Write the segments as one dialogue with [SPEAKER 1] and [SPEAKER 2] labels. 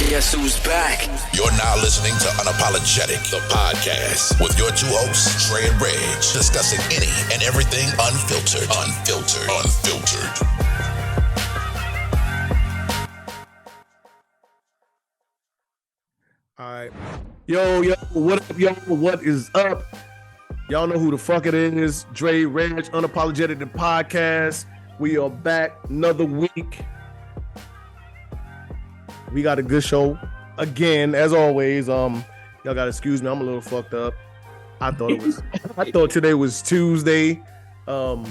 [SPEAKER 1] Guess who's back?
[SPEAKER 2] You're now listening to Unapologetic, the podcast, with your two hosts, Trey and Reg, discussing any and everything unfiltered.
[SPEAKER 3] All right. Yo, what up, y'all? What is up? Y'all know who the fuck it is. Dre, Reg, Unapologetic, the podcast. We are back another week. We got a good show again, as always. Y'all gotta excuse me. I'm a little fucked up. I thought today was Tuesday. Yeah,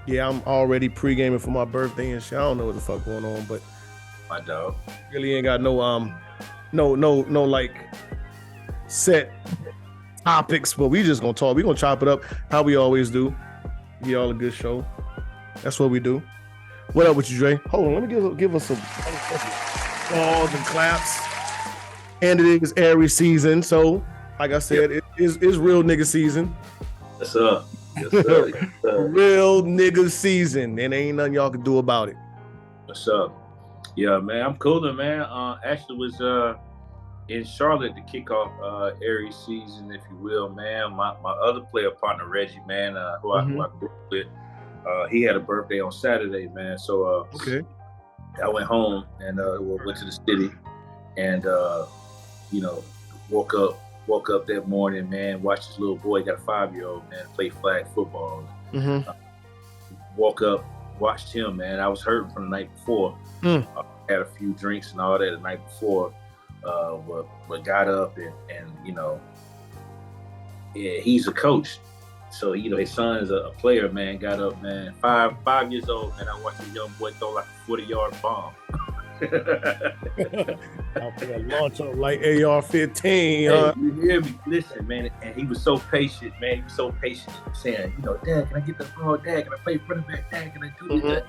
[SPEAKER 3] I'm already pre-gaming for my birthday and shit. I don't know what the fuck going on, but
[SPEAKER 4] my dog
[SPEAKER 3] really ain't got no like set topics, but we just gonna talk. We gonna chop it up how we always do. Give y'all a good show. That's what we do. What up with you, Dre? Hold on, let me give us some applause and claps. And it is Aries season, so like I said, it is real nigga season.
[SPEAKER 4] What's up? Yes, sir. Yes, sir.
[SPEAKER 3] Real nigga season, and ain't nothing y'all can do about it.
[SPEAKER 4] What's up? Yeah, man, I'm cooler, man. Actually was in Charlotte to kick off Aries season, if you will, man. My other player partner, Reggie, man, who I grew up with, he had a birthday on Saturday, man. So
[SPEAKER 3] okay,
[SPEAKER 4] I went home and went to the city, and woke up that morning, man. Watched this little boy, got a 5-year-old, man, play flag football. Woke up, watched him, man. I was hurting from the night before. Had a few drinks and all that the night before, but got up and he's a coach. So, his son is a player, man. Got up, man. 5 years old, man. I watched a young boy throw like a 40-yard bomb.
[SPEAKER 3] I'll launch up like AR-15.
[SPEAKER 4] Hey, you hear me? Listen, man. And he was so patient, man. He was so patient, saying, Dad, can I get the ball? Dad, can I play running back? Dad, can I do that?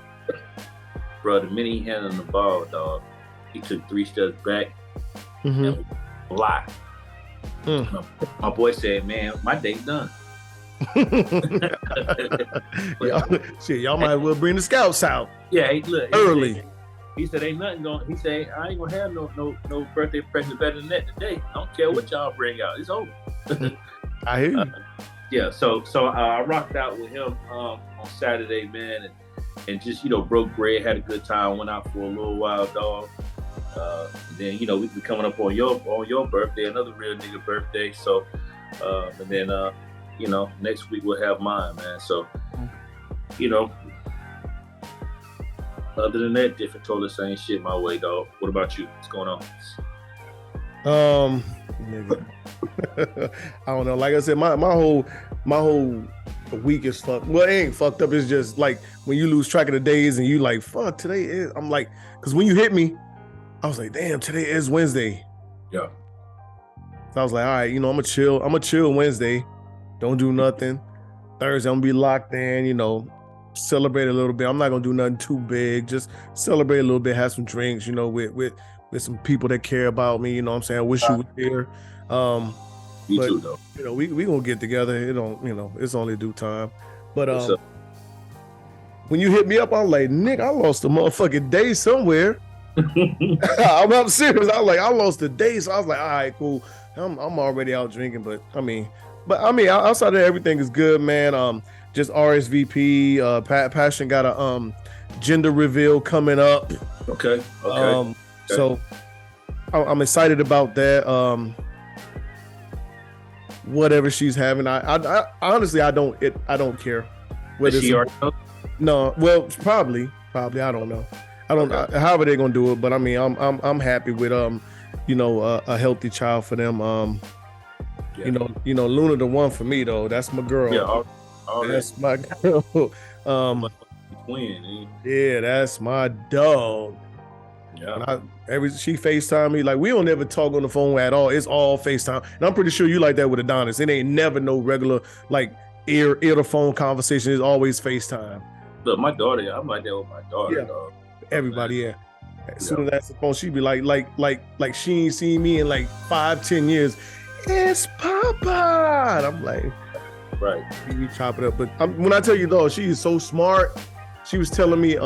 [SPEAKER 4] Bro, the minute he handled the ball, dog, he took 3 steps back and blocked. My boy said, man, my day's done.
[SPEAKER 3] Y'all might as well bring the scouts out.
[SPEAKER 4] Yeah, hey, look.
[SPEAKER 3] Early.
[SPEAKER 4] He said, ain't nothing going. He said, I ain't gonna have no birthday present better than that today. I don't care what y'all bring out. It's over.
[SPEAKER 3] I hear you.
[SPEAKER 4] Yeah, so I rocked out with him on Saturday, man, and just, broke bread, had a good time, went out for a little while, dog. Then, we be coming up on your birthday, another real nigga birthday. So, and then, next week we'll have mine, man. So, other than that, different, totally same shit my way, dog. What about you? What's going on?
[SPEAKER 3] Nigga. I don't know. Like I said, my whole week is fucked. Well, it ain't fucked up. It's just like when you lose track of the days and you like, fuck, today is. I'm like, because when you hit me, I was like, damn, today is Wednesday.
[SPEAKER 4] Yeah.
[SPEAKER 3] So I was like, all right, I'm gonna chill. I'm gonna chill Wednesday. Don't do nothing. Thursday, I'm gonna be locked in. Celebrate a little bit. I'm not gonna do nothing too big. Just celebrate a little bit. Have some drinks. With some people that care about me. You know what I'm saying? I wish you were here.
[SPEAKER 4] Me too, though.
[SPEAKER 3] We gonna get together. It don't. It's only due time. But when you hit me up, I'm like, Nick, I lost a motherfucking day somewhere. I'm serious. I lost a day. So I was like, all right, cool. I'm already out drinking, but outside of that, everything is good, man. Just RSVP. Passion got a gender reveal coming up.
[SPEAKER 4] Okay.
[SPEAKER 3] So I'm excited about that. Whatever she's having, I honestly I don't care.
[SPEAKER 4] Is she already?
[SPEAKER 3] No, well, probably. I don't know. However they're gonna do it, but I'm happy with a healthy child for them. Luna the one for me though. That's my girl.
[SPEAKER 4] Yeah,
[SPEAKER 3] that's my girl.
[SPEAKER 4] Twin.
[SPEAKER 3] Yeah, that's my dog.
[SPEAKER 4] Yeah.
[SPEAKER 3] She FaceTime me. Like, we don't ever talk on the phone at all. It's all FaceTime. And I'm pretty sure you like that with Adonis. It ain't never no regular like ear to phone conversation. It's always FaceTime.
[SPEAKER 4] Look, my daughter, I'm like that with my daughter,
[SPEAKER 3] yeah.
[SPEAKER 4] Dog.
[SPEAKER 3] Everybody, yeah. As soon as that's the phone, she'd be like she ain't seen me in like 5-10 years. It's Papa. And I'm like,
[SPEAKER 4] right.
[SPEAKER 3] We chop it up. But when I tell you though, she is so smart. She was telling me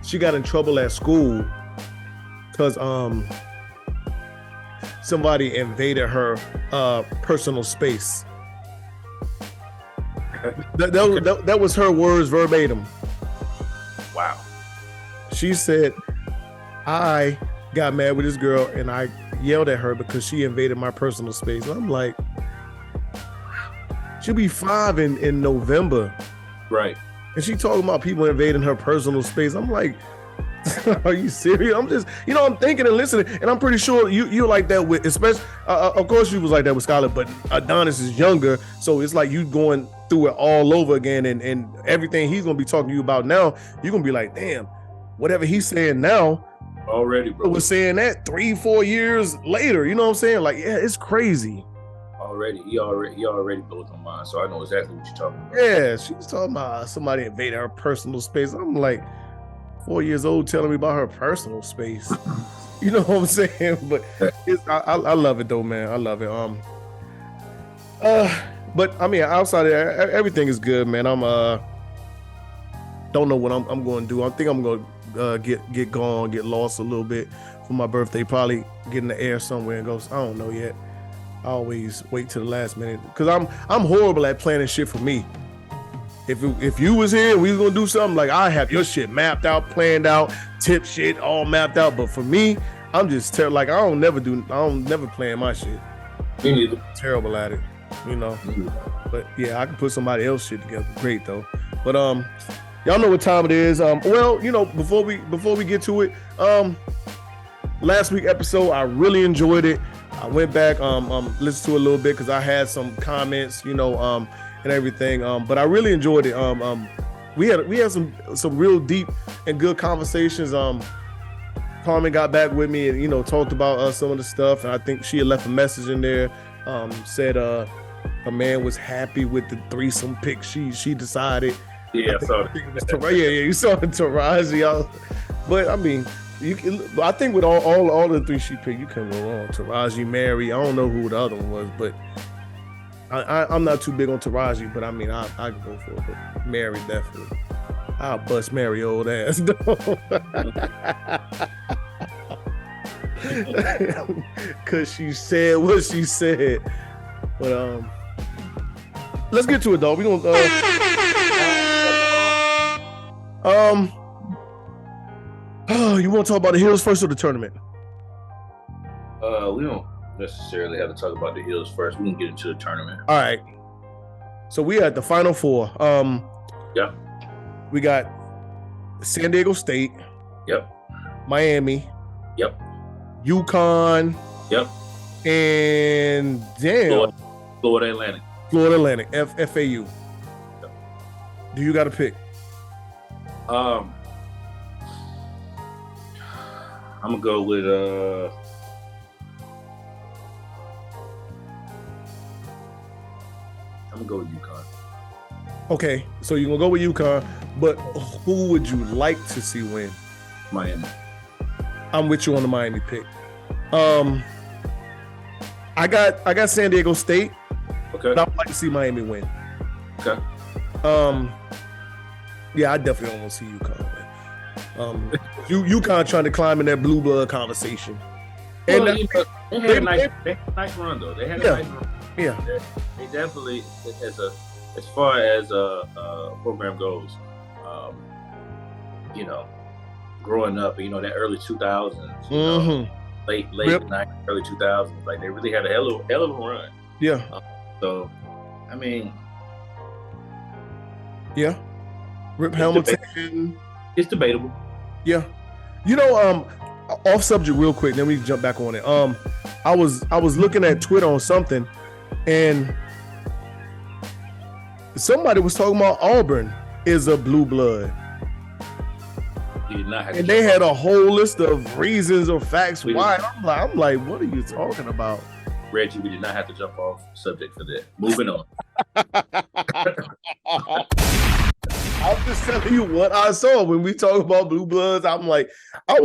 [SPEAKER 3] she got in trouble at school because somebody invaded her personal space. That was her words verbatim.
[SPEAKER 4] Wow.
[SPEAKER 3] She said, I got mad with this girl and I yelled at her because she invaded my personal space. And I'm like, she'll be 5 in November.
[SPEAKER 4] Right.
[SPEAKER 3] And she talking about people invading her personal space. I'm like, are you serious? I'm just, I'm thinking and listening, and I'm pretty sure you're like that with, especially, of course you was like that with Scarlett, but Adonis is younger, so it's like you going through it all over again, and everything he's gonna be talking to you about now, you're gonna be like, damn, whatever he's saying now,
[SPEAKER 4] already, bro,
[SPEAKER 3] was saying that 3-4 years later. You know what I'm saying? Like, yeah, it's crazy.
[SPEAKER 4] He already blows my mind, so I know exactly what you're talking about.
[SPEAKER 3] Yeah, she's talking about somebody invading her personal space. I'm like, 4 years old telling me about her personal space. You know what I'm saying? But I love it though, man. I love it. But I mean, outside of that, everything is good, man. I'm don't know what I'm going to do. I think I'm going to get gone, get lost a little bit for my birthday. Probably get in the air somewhere and go. I don't know yet. I always wait till the last minute because I'm horrible at planning shit for me. If you was here, we was gonna do something, like I have your shit mapped out, planned out, tip shit all mapped out. But for me, I'm just like I don't never plan my shit.
[SPEAKER 4] Me neither.
[SPEAKER 3] Terrible at it, But yeah, I can put somebody else shit together. Great though. But y'all know what time it is. Well, before we get to it, last week episode I really enjoyed it. I went back, listened to it a little bit because I had some comments, and everything. But I really enjoyed it. We had some real deep and good conversations. Carmen got back with me and talked about some of the stuff, and I think she had left a message in there. Said a man was happy with the threesome pick she decided.
[SPEAKER 4] Yeah, I saw
[SPEAKER 3] it. Yeah, you saw it, Taraji. But I mean, I think with all the three she picked, you can go wrong. Taraji, Mary. I don't know who the other one was, but I'm not too big on Taraji. But I mean, I can go for it. But Mary, definitely. I'll bust Mary old ass. Cause she said what she said. But let's get to it, dog. We gonna you want to talk about the Hills first or the tournament?
[SPEAKER 4] We don't necessarily have to talk about the Hills first. We can get into the tournament.
[SPEAKER 3] All right. So we are at the Final Four.
[SPEAKER 4] Yeah.
[SPEAKER 3] We got San Diego State.
[SPEAKER 4] Yep.
[SPEAKER 3] Miami.
[SPEAKER 4] Yep.
[SPEAKER 3] UConn.
[SPEAKER 4] Yep.
[SPEAKER 3] And damn.
[SPEAKER 4] Florida Atlantic.
[SPEAKER 3] Florida Atlantic. FAU. Yep. Do you got a pick?
[SPEAKER 4] I'm gonna go with UConn.
[SPEAKER 3] Okay, so you're gonna go with UConn, but who would you like to see win?
[SPEAKER 4] Miami.
[SPEAKER 3] I'm with you on the Miami pick. I got San Diego State.
[SPEAKER 4] Okay.
[SPEAKER 3] But I would like to see Miami win.
[SPEAKER 4] Okay.
[SPEAKER 3] Yeah, I definitely don't want to see UConn win. UConn trying to climb in that blue blood conversation.
[SPEAKER 4] Well, and they had a nice run though. They had a nice run.
[SPEAKER 3] Yeah.
[SPEAKER 4] They definitely, as far as program goes, growing up, that early 2000s, late 90s, early 2000s, like they really had a hell of a run.
[SPEAKER 3] Yeah.
[SPEAKER 4] So, I mean,
[SPEAKER 3] yeah. Rip Hamilton.
[SPEAKER 4] It's debatable.
[SPEAKER 3] Yeah. Off subject real quick, then we can jump back on it. I was looking at Twitter on something, and somebody was talking about Auburn is a blue blood. And they had a whole list of reasons or facts why. I'm like, what are you talking about?
[SPEAKER 4] Reggie, we did not have to jump off subject for that. Moving on.
[SPEAKER 3] I'm just telling you what I saw when we talk about blue bloods. I'm like, I'm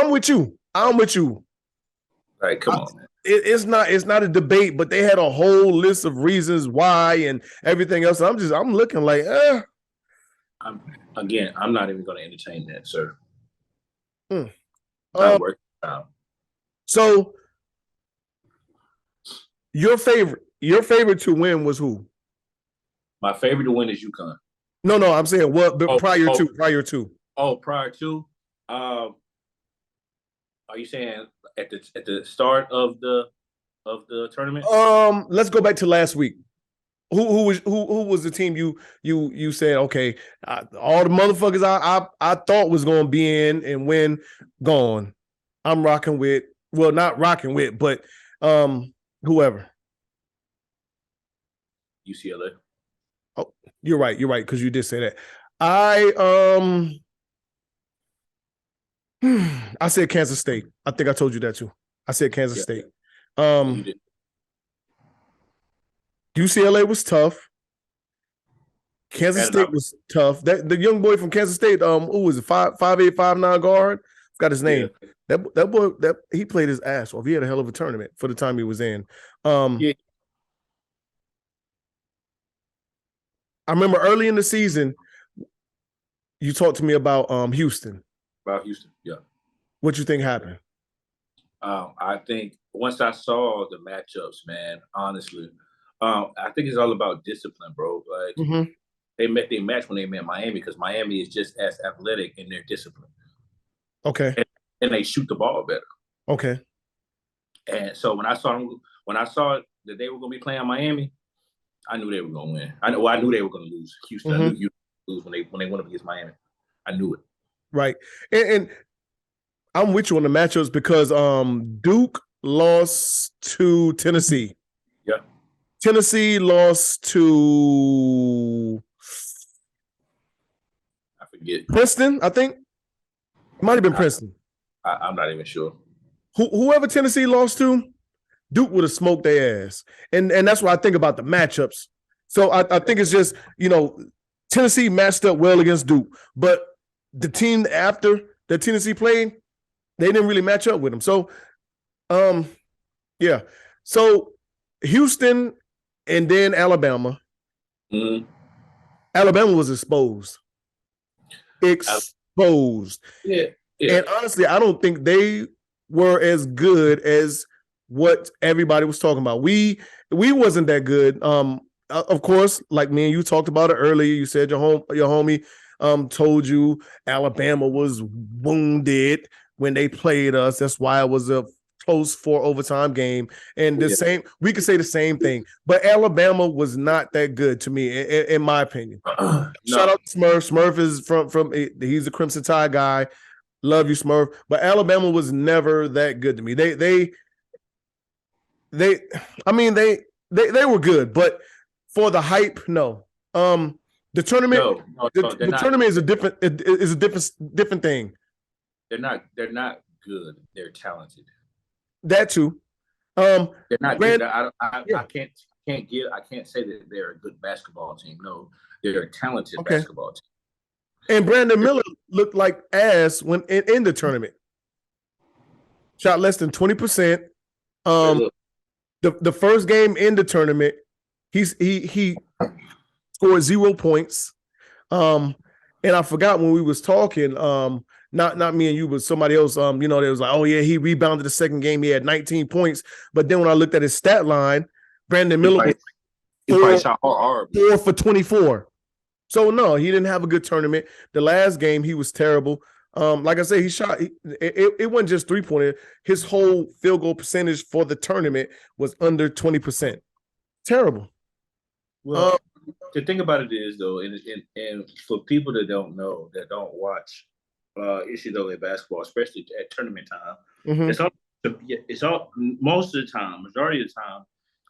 [SPEAKER 3] with you. I'm with you.
[SPEAKER 4] All right, come on, man.
[SPEAKER 3] It's not a debate, but they had a whole list of reasons why and everything else. I'm looking like,
[SPEAKER 4] I'm not even going to entertain that, sir. Not worth the time.
[SPEAKER 3] So your favorite to win was who?
[SPEAKER 4] My favorite to win is UConn.
[SPEAKER 3] No, I'm saying what prior to.
[SPEAKER 4] Oh, prior to. Are you saying at the start of the tournament?
[SPEAKER 3] Let's go back to last week. Who was the team you said, okay, all the motherfuckers I thought was gonna be in and win, gone. I'm rocking with, well, not rocking with, but whoever.
[SPEAKER 4] UCLA.
[SPEAKER 3] Oh, you're right, because you did say that. I said Kansas State. I think I told you that too. I said Kansas State.
[SPEAKER 4] You did.
[SPEAKER 3] UCLA was tough. Kansas State was tough. That the young boy from Kansas State, who was it, 5'8", 5'9" guard? Forgot his name. Yeah. That boy, he played his ass off. He had a hell of a tournament for the time he was in. I remember early in the season, you talked to me about Houston.
[SPEAKER 4] About Houston, yeah.
[SPEAKER 3] What you think happened?
[SPEAKER 4] I think once I saw the matchups, man, honestly, I think it's all about discipline, bro. Like they match when they met Miami, because Miami is just as athletic in their discipline.
[SPEAKER 3] Okay.
[SPEAKER 4] And they shoot the ball better.
[SPEAKER 3] Okay.
[SPEAKER 4] And so when I saw that they were going to be playing Miami, I knew they were going to win. I knew they were going to lose. Houston, I knew Houston would lose when they went up against Miami. I knew it.
[SPEAKER 3] Right. And I'm with you on the matchups because Duke lost to Tennessee.
[SPEAKER 4] Yeah.
[SPEAKER 3] Tennessee lost to,
[SPEAKER 4] I forget,
[SPEAKER 3] Princeton, I think. It might have been Princeton.
[SPEAKER 4] I'm not even sure.
[SPEAKER 3] Whoever Tennessee lost to, Duke would have smoked their ass. And that's what I think about the matchups. So I think it's just, Tennessee matched up well against Duke, but the team after that Tennessee played, they didn't really match up with them. So, yeah. So Houston and then Alabama.
[SPEAKER 4] Mm-hmm.
[SPEAKER 3] Alabama was exposed.
[SPEAKER 4] Yeah.
[SPEAKER 3] And honestly, I don't think they were as good as what everybody was talking about. We wasn't that good. Of course, like me and you talked about it earlier. You said your homie told you Alabama was wounded when they played us. That's why it was a close 4 overtime game. And we could say the same thing. But Alabama was not that good to me, in my opinion. No. Shout out to Smurf. Smurf is from he's a Crimson Tide guy. Love you, Smurf. But Alabama was never that good to me. They were good, but for the hype, no. The tournament, the tournament is a different thing.
[SPEAKER 4] They're not good. They're talented.
[SPEAKER 3] That too.
[SPEAKER 4] They're not good. I can't say that they're a good basketball team. No, they're a talented basketball team.
[SPEAKER 3] And Brandon Miller looked like ass when in the tournament. Shot less than 20%. The first game in the tournament, he scored 0 points. And I forgot when we was talking, not me and you, but somebody else, they was like, oh yeah, he rebounded the second game. He had 19 points. But then when I looked at his stat line, Brandon Miller was 4 for 24. So no, he didn't have a good tournament. The last game, he was terrible. Like I said, he shot. It wasn't just 3-pointer. His whole field goal percentage for the tournament was under 20%. Terrible.
[SPEAKER 4] Well, the thing about it is, though, and for people that don't know, that don't watch NCAA basketball, especially at tournament time, it's all most of the time, majority of the time,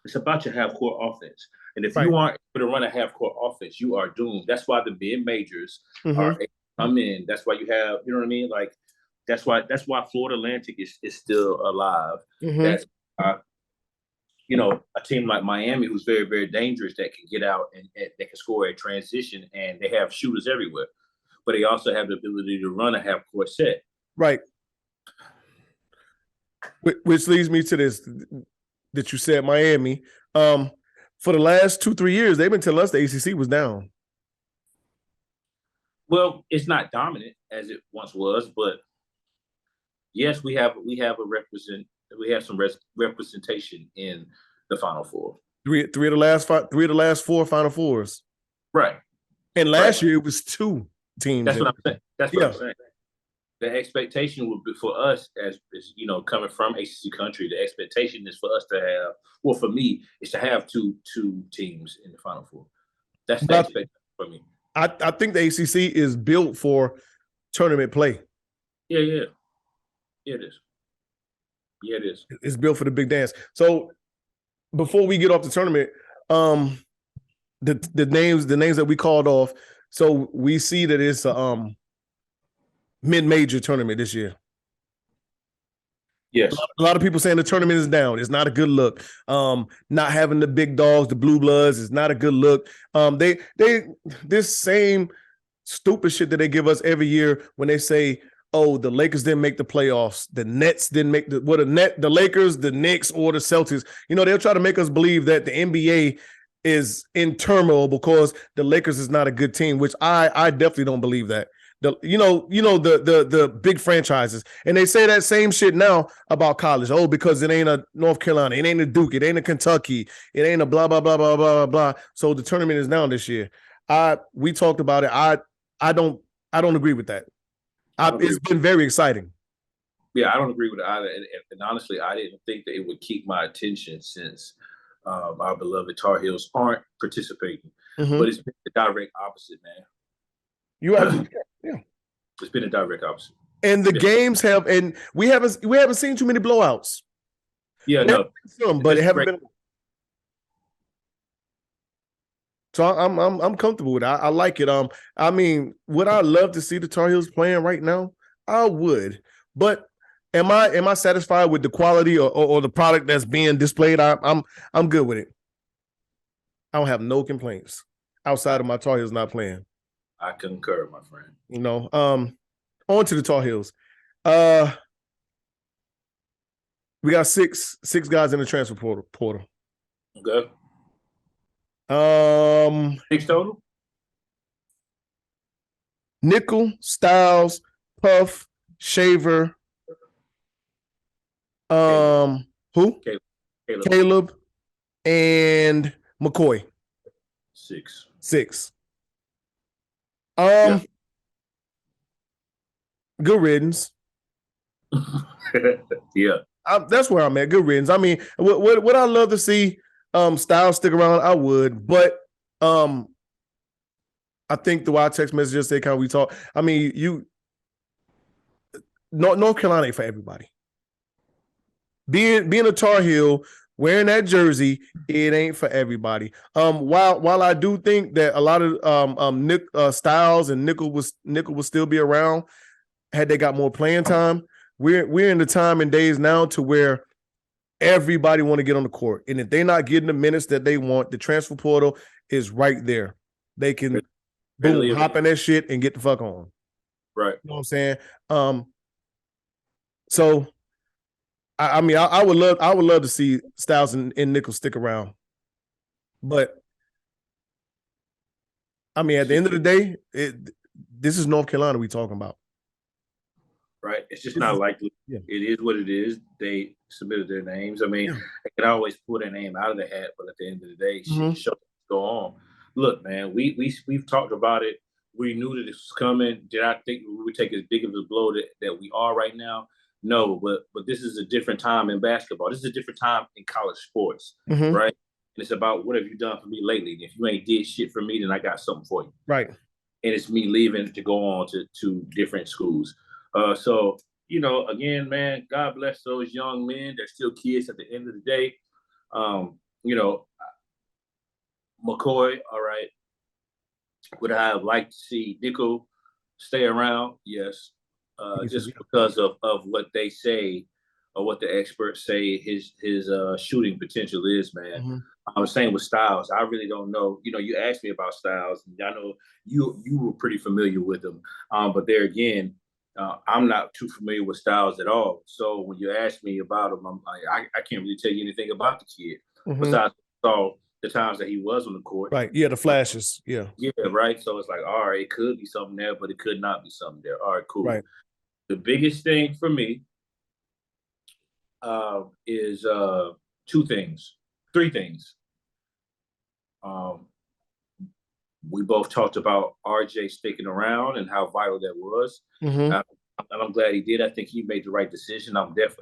[SPEAKER 4] it's about your half-court offense. And if you aren't able to run a half-court offense, you are doomed. That's why the mid-majors are come in. That's why you have, you know what I mean? Like, that's why Florida Atlantic is still alive. That's a team like Miami, who's very, very dangerous, that can get out and they can score a transition, and they have shooters everywhere. But they also have the ability to run a half-court set.
[SPEAKER 3] Right. Which leads me to this, that you said Miami. For the last 2-3 years, they've been telling us the ACC was down.
[SPEAKER 4] Well, it's not dominant as it once was, but yes, we have some representation in the Final Four.
[SPEAKER 3] Three of the last four Final Fours.
[SPEAKER 4] Right.
[SPEAKER 3] And last year it was 2 teams.
[SPEAKER 4] That's what I'm saying. That's what I'm saying. The expectation would be for us as coming from ACC country, the expectation is for us to have, well, for me, is to have two teams in the Final Four. That's the expectation for me.
[SPEAKER 3] I think the ACC is built for tournament play.
[SPEAKER 4] Yeah, it is. Yeah, it is.
[SPEAKER 3] It's built for the big dance. So before we get off the tournament, the names that we called off. So we see that it's a mid-major tournament this year.
[SPEAKER 4] Yes.
[SPEAKER 3] A lot of people saying the tournament is down. It's not a good look. Not having the big dogs, the blue bloods, is not a good look. They this same stupid shit that they give us every year when they say, oh, the Lakers didn't make the playoffs, the Nets didn't make the Lakers, the Knicks, or the Celtics. They'll try to make us believe that the NBA is in turmoil because the Lakers is not a good team, which I definitely don't believe that. The big franchises, and they say that same shit now about college. Oh, because it ain't a North Carolina, it ain't a Duke, it ain't a Kentucky, it ain't a blah blah blah blah blah blah. So the tournament is down this year. We talked about it. I don't agree with that. It's been very exciting.
[SPEAKER 4] Yeah, I don't agree with it either. And honestly, I didn't think that it would keep my attention since our beloved Tar Heels aren't participating. Mm-hmm. But it's been the direct opposite, man.
[SPEAKER 3] You have, yeah.
[SPEAKER 4] It's been a direct opposite.
[SPEAKER 3] And the games have, and we haven't seen too many blowouts.
[SPEAKER 4] Yeah, no.
[SPEAKER 3] Some, but it haven't been. So I'm comfortable with it. I like it. I mean, would I love to see the Tar Heels playing right now? I would. But am I satisfied with the quality or the product that's being displayed? I'm good with it. I don't have no complaints outside of my Tar Heels not playing.
[SPEAKER 4] I concur, my friend.
[SPEAKER 3] On to the Tar Heels. We got six guys in the transfer portal.
[SPEAKER 4] Okay. 6 total?
[SPEAKER 3] Nickel, Styles, Puff, Shaver. Who? Caleb and McCoy.
[SPEAKER 4] 6.
[SPEAKER 3] Good riddance.
[SPEAKER 4] Yeah.
[SPEAKER 3] That's where I'm at. Good riddance. I mean, would I love to see Styles stick around? I would, but I think the wild text message just said kind of we talk. I mean, North Carolina ain't for everybody. Being a Tar Heel, wearing that jersey, it ain't for everybody. While I do think that a lot of Nick Styles and Nickel will still be around had they got more playing time. We're in the time and days now to where everybody want to get on the court, and if they're not getting the minutes that they want, the transfer portal is right there. They can hop in that shit and get the fuck on.
[SPEAKER 4] Right.
[SPEAKER 3] You know what I'm saying? So. I mean, I would love to see Styles and Nickel stick around, but I mean, at the end of the day, this is North Carolina we talking about,
[SPEAKER 4] right? It's just not likely. Yeah. It is what it is. They submitted their names. I mean, they can always pull their name out of the hat, but at the end of the day, show go on. Look, man, we've talked about it. We knew that this was coming. Did I think we would take as big of a blow that we are right now? No, but this is a different time in basketball. This is a different time in college sports, right? And it's about what have you done for me lately? If you ain't did shit for me, then I got something for you.
[SPEAKER 3] Right.
[SPEAKER 4] And it's me leaving to go on to different schools. So, again, man, God bless those young men. They're still kids at the end of the day. McCoy, all right. Would I have liked to see Nickel stay around? Yes. Just because of what they say or what the experts say his shooting potential is, man. I was saying with Styles, I really don't know. You asked me about Styles, and I know you were pretty familiar with him. But there again, I'm not too familiar with Styles at all. So when you ask me about him, I can't really tell you anything about the kid besides the times that he was on the court.
[SPEAKER 3] Right. Yeah, the flashes. Yeah.
[SPEAKER 4] Yeah, right. So it's like, all right, it could be something there, but it could not be something there. All right, cool.
[SPEAKER 3] Right.
[SPEAKER 4] The biggest thing for me is three things. We both talked about RJ sticking around and how vital that was.
[SPEAKER 3] Mm-hmm.
[SPEAKER 4] And I'm glad he did. I think he made the right decision.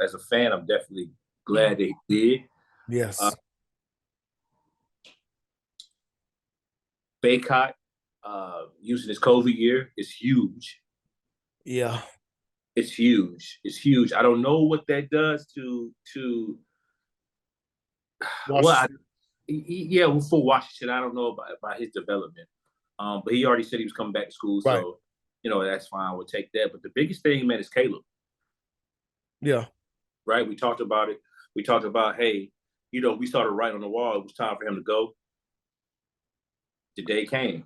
[SPEAKER 4] As a fan, I'm definitely glad that he did.
[SPEAKER 3] Yes.
[SPEAKER 4] Baycott using his COVID year is huge.
[SPEAKER 3] Yeah.
[SPEAKER 4] It's huge. It's huge. I don't know what that does to for Washington. I don't know about his development. But he already said he was coming back to school,
[SPEAKER 3] right.
[SPEAKER 4] so that's fine. We'll take that. But the biggest thing, man, is Caleb.
[SPEAKER 3] Yeah.
[SPEAKER 4] Right. We talked about it. We talked about, hey, we started right on the wall. It was time for him to go. The day came.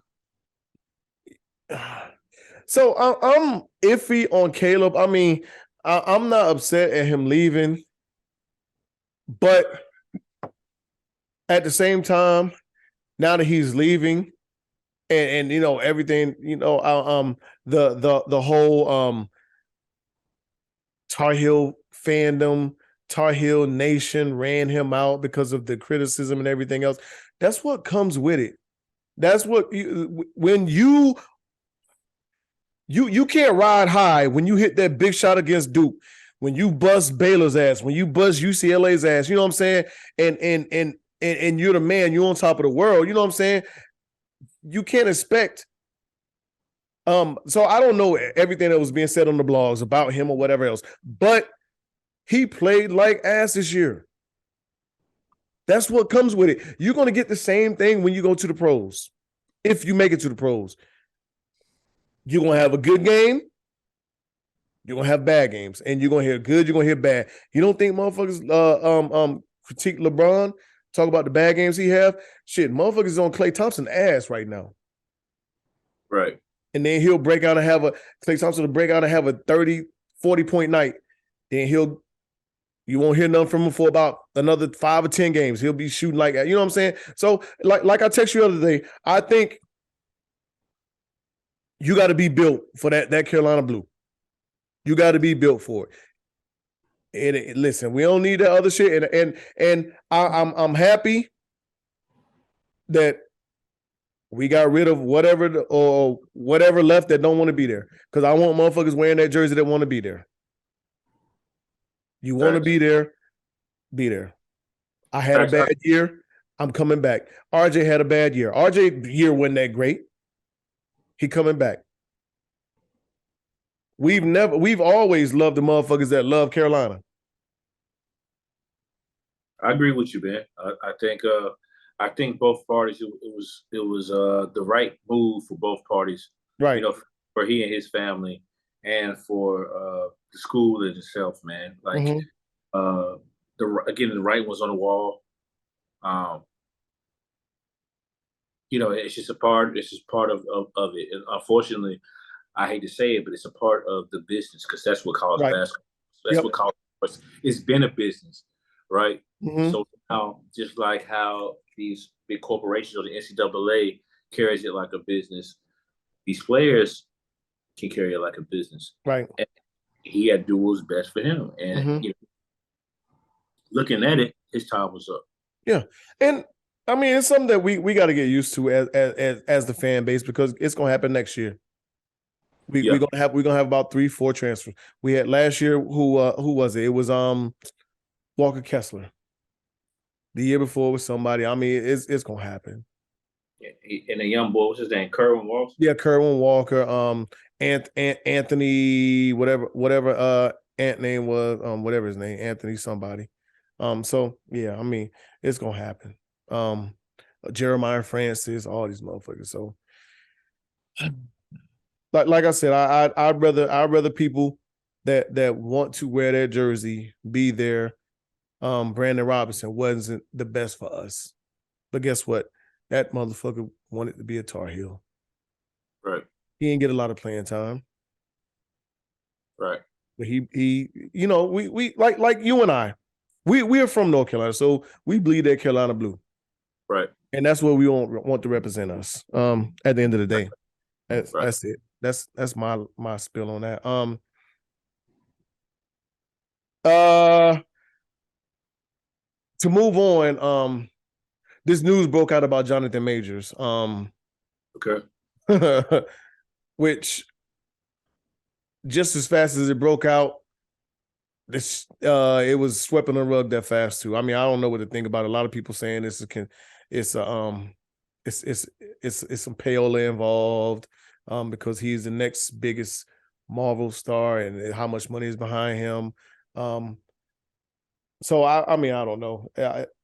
[SPEAKER 3] So I'm iffy on Caleb. I mean, I'm not upset at him leaving, but at the same time, now that he's leaving, and everything, the whole Tar Heel fandom, Tar Heel Nation ran him out because of the criticism and everything else. That's what comes with it. That's what when you can't ride high when you hit that big shot against Duke, when you bust Baylor's ass, when you bust UCLA's ass, you know what I'm saying? And you're the man, you're on top of the world, you know what I'm saying? You can't expect. So I don't know everything that was being said on the blogs about him or whatever else, but he played like ass this year. That's what comes with it. You're going to get the same thing when you go to the pros. If you make it to the pros, you're going to have a good game. You're going to have bad games, and you're going to hear good. You're going to hear bad. You don't think motherfuckers critique LeBron, talk about the bad games he have? Shit, motherfuckers on Klay Thompson ass right now.
[SPEAKER 4] Right.
[SPEAKER 3] And then he'll break out and have Klay Thompson will break out and have a 30, 40-point night. Then you won't hear nothing from him for about another 5 or 10 games. He'll be shooting like that. You know what I'm saying? So like I texted you the other day, I think you got to be built for that Carolina blue. You got to be built for it. And listen, we don't need that other shit. And I'm happy that we got rid of whatever left that don't want to be there. Because I want motherfuckers wearing that jersey that want to be there. You want to be there, be there. I had a bad year. I'm coming back. RJ had a bad year. RJ year wasn't that great. He coming back. We've always loved the motherfuckers that love Carolina.
[SPEAKER 4] I agree with you, man. I think both parties. It was the right move for both parties.
[SPEAKER 3] Right.
[SPEAKER 4] For he and his family, and for the school in itself, man. Like, the right was on the wall. It's just part of it. And unfortunately, I hate to say it, but it's a part of the business, because that's what college basketball. That's what college sports. It's been a business, right? Mm-hmm. So now, just like how these big corporations or the NCAA carries it like a business, these players can carry it like a business,
[SPEAKER 3] right?
[SPEAKER 4] And he had to do what was best for him, and looking at it, his time was up.
[SPEAKER 3] Yeah, and I mean, it's something that we got to get used to as the fan base, because it's gonna happen next year. We're gonna have about 3-4 transfers. We had last year. Who was it? It was Walker Kessler. The year before was somebody. I mean, it's gonna happen.
[SPEAKER 4] And a young boy, what's his name? Kerwin Walker.
[SPEAKER 3] Yeah, Kerwin Walker. Anthony, whatever Ant name was, whatever his name, Anthony somebody. So yeah, I mean, it's gonna happen. Jeremiah Francis, all these motherfuckers. So, like I said, I'd rather people that want to wear their jersey be there. Brandon Robinson wasn't the best for us, but guess what? That motherfucker wanted to be a Tar Heel.
[SPEAKER 4] Right.
[SPEAKER 3] He didn't get a lot of playing time.
[SPEAKER 4] Right.
[SPEAKER 3] But he we like you and I, we are from North Carolina, so we bleed that Carolina blue.
[SPEAKER 4] Right.
[SPEAKER 3] And that's what we want to represent us. At the end of the day, that's it. That's my spill on that. to move on, this news broke out about Jonathan Majors.
[SPEAKER 4] Okay.
[SPEAKER 3] Which just as fast as it broke out, this it was swept on the rug that fast too. I mean, I don't know what to think about it. A lot of people saying it's some payola involved, because he's the next biggest Marvel star and how much money is behind him. So I mean, I don't know.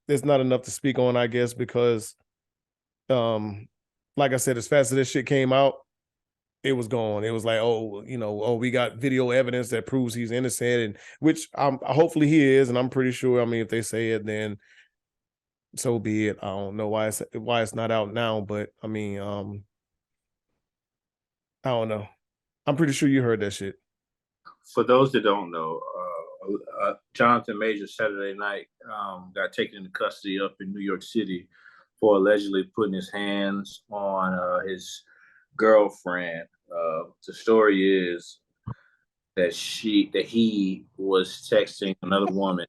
[SPEAKER 3] There's not enough to speak on, I guess, because like I said, as fast as this shit came out, it was gone. It was like, we got video evidence that proves he's innocent, and which hopefully he is, and I'm pretty sure. I mean, if they say it, then so be it. I don't know why it's not out now, but I mean, I don't know. I'm pretty sure you heard that shit.
[SPEAKER 4] For those that don't know, Jonathan Majors Saturday night got taken into custody up in New York City for allegedly putting his hands on his girlfriend. The story is that he was texting another woman,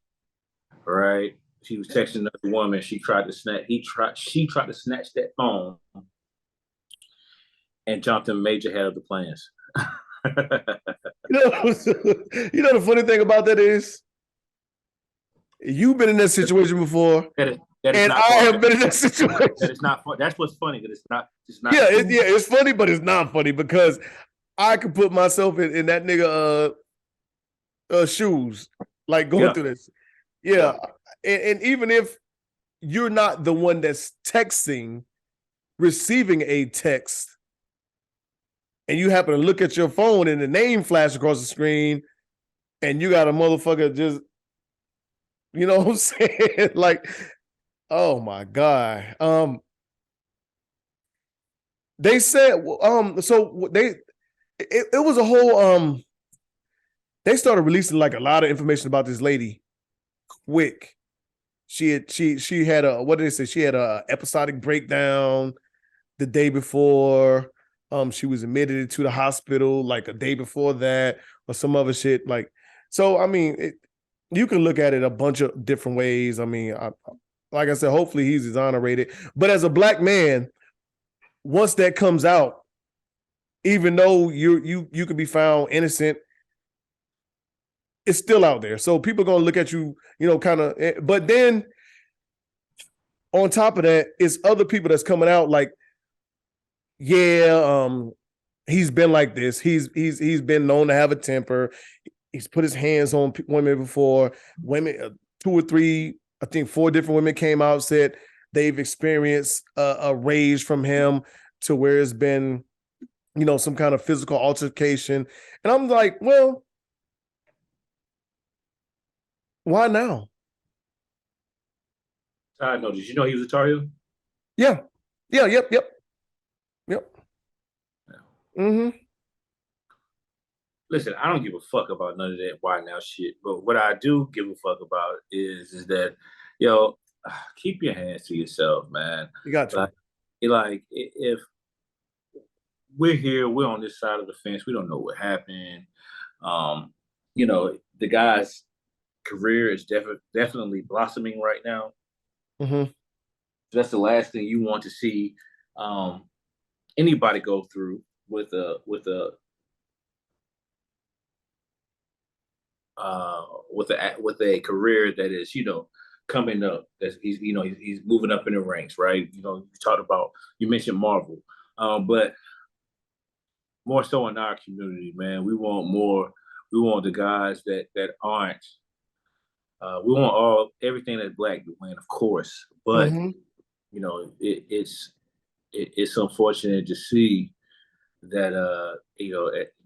[SPEAKER 4] right? She was texting another woman. She tried to snatch that phone, and Jonathan Major had other plans.
[SPEAKER 3] You know the funny thing about that is, you've been in that situation before, and I have been in that situation.
[SPEAKER 4] That is not fun. That's what's funny. That it's not.
[SPEAKER 3] Yeah, it's funny, but it's not funny because I could put myself in that nigga shoes, like going through this. Yeah. And even if you're not the one that's texting, receiving a text, and you happen to look at your phone and the name flash across the screen, and you got a motherfucker just, you know what I'm saying? Like, oh my God. They said, so it was a whole, they started releasing like a lot of information about this lady quick. She had a, what did they say? She had a episodic breakdown the day before. She was admitted to the hospital like a day before that, or some other shit. Like, so I mean, you can look at it a bunch of different ways. I mean, like I said, hopefully he's exonerated. But as a black man, once that comes out, even though you can be found innocent, it's still out there. So people are gonna look at you, kind of. But then on top of that, it's other people that's coming out like, he's been like this. He's been known to have a temper. He's put his hands on women before. Women, 2 or 3, I think 4 different women came out, said they've experienced a rage from him to where it's been, some kind of physical altercation. And I'm like, well, why now?
[SPEAKER 4] Side note, did you know he was a Tar Heel?
[SPEAKER 3] Yeah. Yep. Mm-hmm.
[SPEAKER 4] Listen, I don't give a fuck about none of that why now shit. But what I do give a fuck about is that, keep your hands to yourself, man.
[SPEAKER 3] You got to.
[SPEAKER 4] Like if we're here, we're on this side of the fence. We don't know what happened. The guy's career is definitely blossoming right now.
[SPEAKER 3] Mm-hmm.
[SPEAKER 4] That's the last thing you want to see anybody go through with a career that is, coming up. That he's moving up in the ranks, right? You mentioned Marvel, but more so in our community, man. We want more. We want the guys that aren't. We want everything that black to win, of course, but it's unfortunate to see that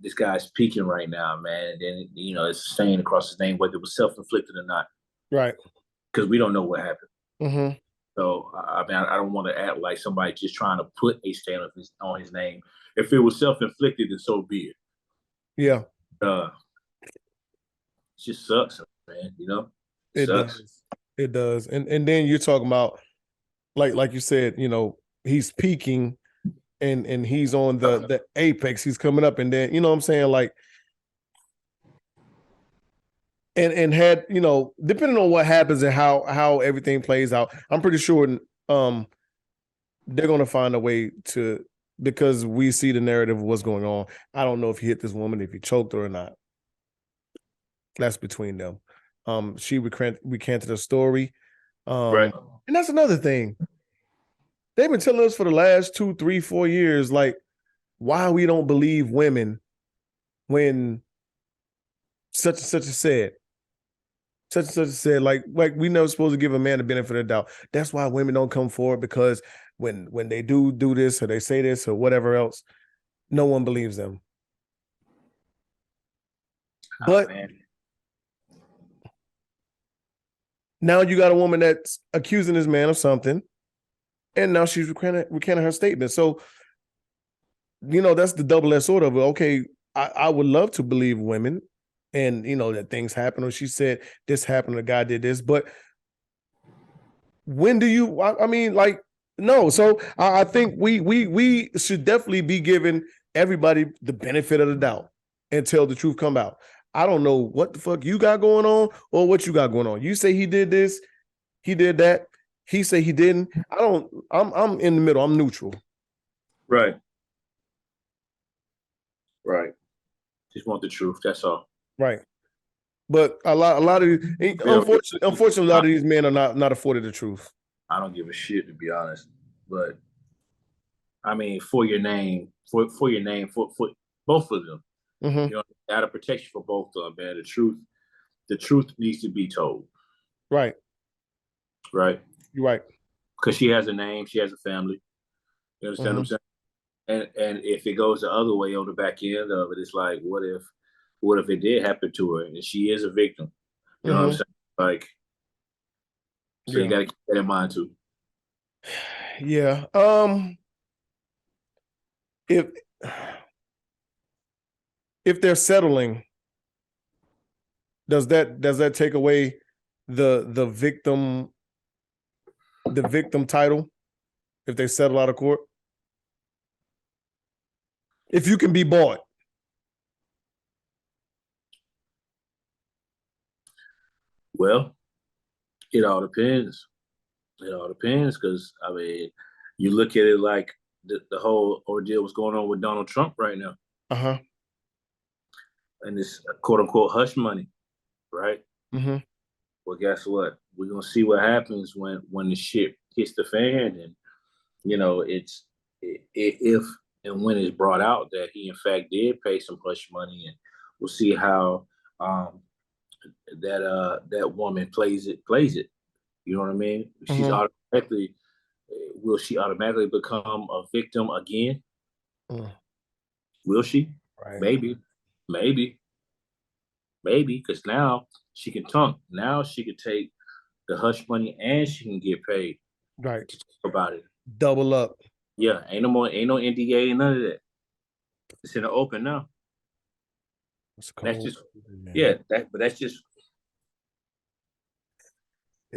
[SPEAKER 4] this guy's peaking right now, man. And then it's staying across his name, whether it was self-inflicted or not,
[SPEAKER 3] right?
[SPEAKER 4] Because we don't know what happened.
[SPEAKER 3] Mm-hmm.
[SPEAKER 4] So I mean, I don't want to act like somebody just trying to put a stain on his name. If it was self-inflicted, then so be it.
[SPEAKER 3] Yeah.
[SPEAKER 4] It just sucks, man.
[SPEAKER 3] It
[SPEAKER 4] sucks.
[SPEAKER 3] Does. It does. And then you're talking about, like you said, he's peaking and he's on the apex. He's coming up, and then, you know what I'm saying? Like, and had, you know, depending on what happens and how everything plays out, I'm pretty sure they're gonna find a way to, because we see the narrative of what's going on. I don't know if he hit this woman, if he choked her or not. That's between them. She recanted her story.
[SPEAKER 4] Right.
[SPEAKER 3] And that's another thing. They've been telling us for the last 2, 3, 4 years, like, why we don't believe women when such and such is said. Such and such is said, like we never supposed to give a man the benefit of the doubt. That's why women don't come forward, because when they do this or they say this or whatever else, no one believes them. But now you got a woman that's accusing this man of something, and now she's recanting her statement. So, you know, that's the double-edged sword of it. Okay, I would love to believe women, and, you know, that things happen, or she said this happened, the guy did this, but when do you, I mean, like, no. So I think we should definitely be giving everybody the benefit of the doubt until the truth come out. I don't know what the fuck you got going on or what you got going on. You say he did this, he did that. He say he didn't. I'm in the middle. I'm neutral.
[SPEAKER 4] Right. Right. Just want the truth. That's all.
[SPEAKER 3] Right. But a lot of unfortunately, a lot of these men are not afforded the truth.
[SPEAKER 4] I don't give a shit, to be honest. But I mean, for your name, for both of them,
[SPEAKER 3] Mm-hmm.
[SPEAKER 4] you know, out of protection for both of them, man. The truth needs to be told.
[SPEAKER 3] Right.
[SPEAKER 4] Right.
[SPEAKER 3] You're right.
[SPEAKER 4] Because she has a name, she has a family. You understand what I'm saying? And if it goes the other way on the back end of it, it's like, what if it did happen to her and she is a victim? You know what I'm saying? Like, so you got to keep that in mind too.
[SPEAKER 3] Yeah. If they're settling, does that take away the victim title if they settle out of court? If you can be bought.
[SPEAKER 4] Well, it all depends. It all depends, because I mean, you look at it like the whole ordeal was going on with Donald Trump right now.
[SPEAKER 3] Uh-huh.
[SPEAKER 4] And this quote unquote hush money, right?
[SPEAKER 3] Mm-hmm.
[SPEAKER 4] Well, guess what? We're gonna see what happens when the shit hits the fan, and you know, if and when it's brought out that he in fact did pay some hush money, and we'll see how that woman plays it. You know what I mean? She's automatically, will she automatically become a victim again? Will she?
[SPEAKER 3] Right.
[SPEAKER 4] Maybe, because now she can tongue. Now she can take the hush money and she can get paid.
[SPEAKER 3] Right.
[SPEAKER 4] To talk about it.
[SPEAKER 3] Double up.
[SPEAKER 4] Yeah, ain't no NDA and none of that. It's in the open now. That's just that's just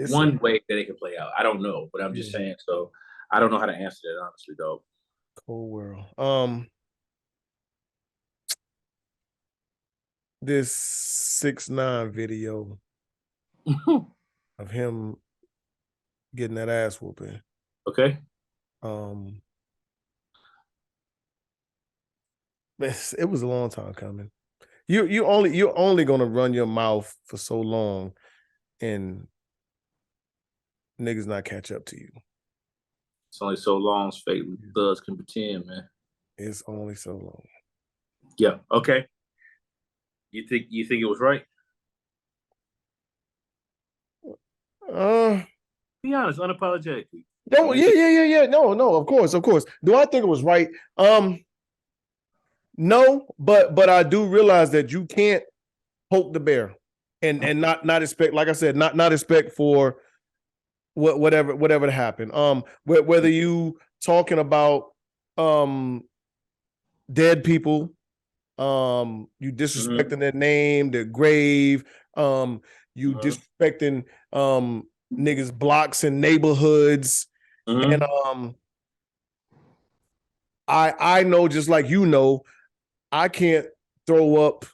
[SPEAKER 4] one way that it can play out. I don't know, but I'm just saying. So I don't know how to answer that honestly, though.
[SPEAKER 3] Cold world. This 6ix9ine video of him getting that ass whooping.
[SPEAKER 4] Okay.
[SPEAKER 3] It was a long time coming. You're only gonna run your mouth for so long, and niggas not catch up to you.
[SPEAKER 4] It's only so long as fake thugs can pretend, man.
[SPEAKER 3] It's only so long.
[SPEAKER 4] Yeah. Okay. You think it was right? Be honest, unapologetically.
[SPEAKER 3] No, yeah. No, of course. Do I think it was right? No, but I do realize that you can't poke the bear and not expect, like I said, not expect for whatever to happen. Whether you talking about dead people, you disrespecting their name, their grave, you disrespecting niggas' blocks and neighborhoods, and I know, just like you know, I can't throw up,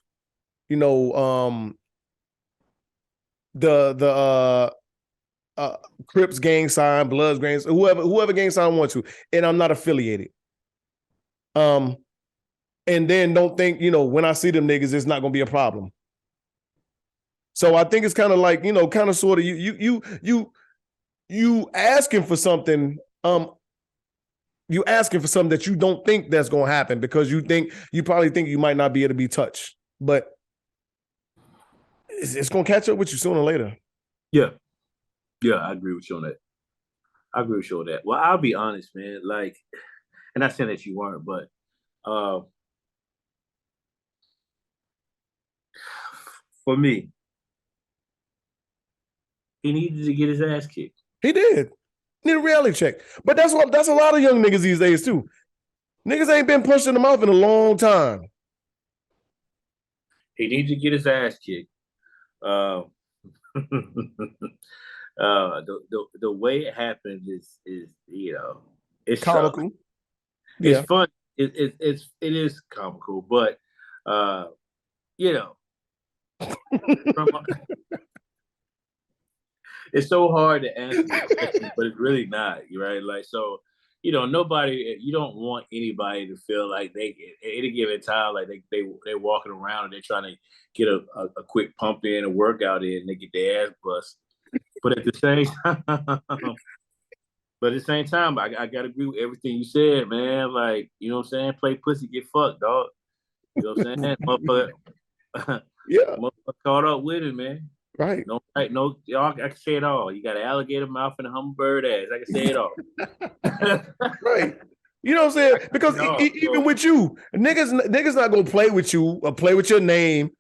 [SPEAKER 3] the Crips gang sign, Bloods gang, whoever gang sign I want to, and I'm not affiliated. And then don't think, when I see them niggas, it's not gonna be a problem. So I think it's kind of like, kind of sort of you asking for something, you asking for something that you don't think that's gonna happen because you probably think you might not be able to be touched, but it's gonna catch up with you sooner or later.
[SPEAKER 4] Yeah, I agree with you on that. Well, I'll be honest, man. Like, and not saying that you weren't, but for me, he needed to get his ass kicked.
[SPEAKER 3] He did. Need a reality check. But that's a lot of young niggas these days too. Niggas ain't been punched in the mouth in a long time.
[SPEAKER 4] He needs to get his ass kicked. The way it happened is it's
[SPEAKER 3] comical.
[SPEAKER 4] It's fun. It is comical, but it's so hard to answer, but it's really not, right? Like, so, nobody, you don't want anybody to feel like they, at any given time, like they're walking around and they're trying to get a quick pump in, a workout in, and they get their ass bust. But at the same time, I got to agree with everything you said, man. Like, you know what I'm saying? Play pussy, get fucked, dog. You know what I'm saying? Motherfucker, motherfucker caught up with it, man.
[SPEAKER 3] Right.
[SPEAKER 4] No, y'all, I can say it all. You got an alligator mouth and a hummingbird ass. I can say it all.
[SPEAKER 3] Right. You know what I'm saying? Because even with you, niggas not gonna play with you or play with your name.